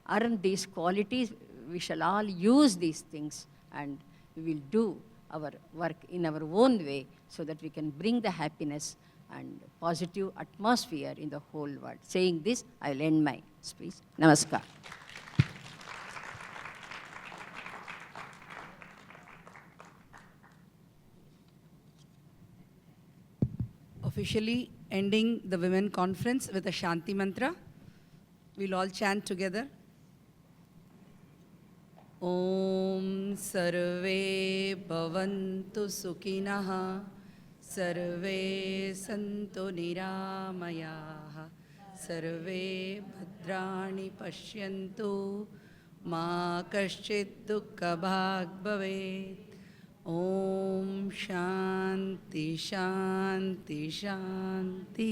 earn these qualities, we shall all use these things, and we will do our work in our own way so that we can bring the happiness and positive atmosphere in the whole world. Saying this, I will end my speech. Namaskar. Officially ending the women conference with a Shanti mantra. We'll all chant together. Om Sarve Bhavantu Sukhinah Sarve Santu Niramayaha Sarve Bhadrani Pashyantu Ma Kaschid Dukkha Bhag Bhavet. Om Shanti Shanti Shanti.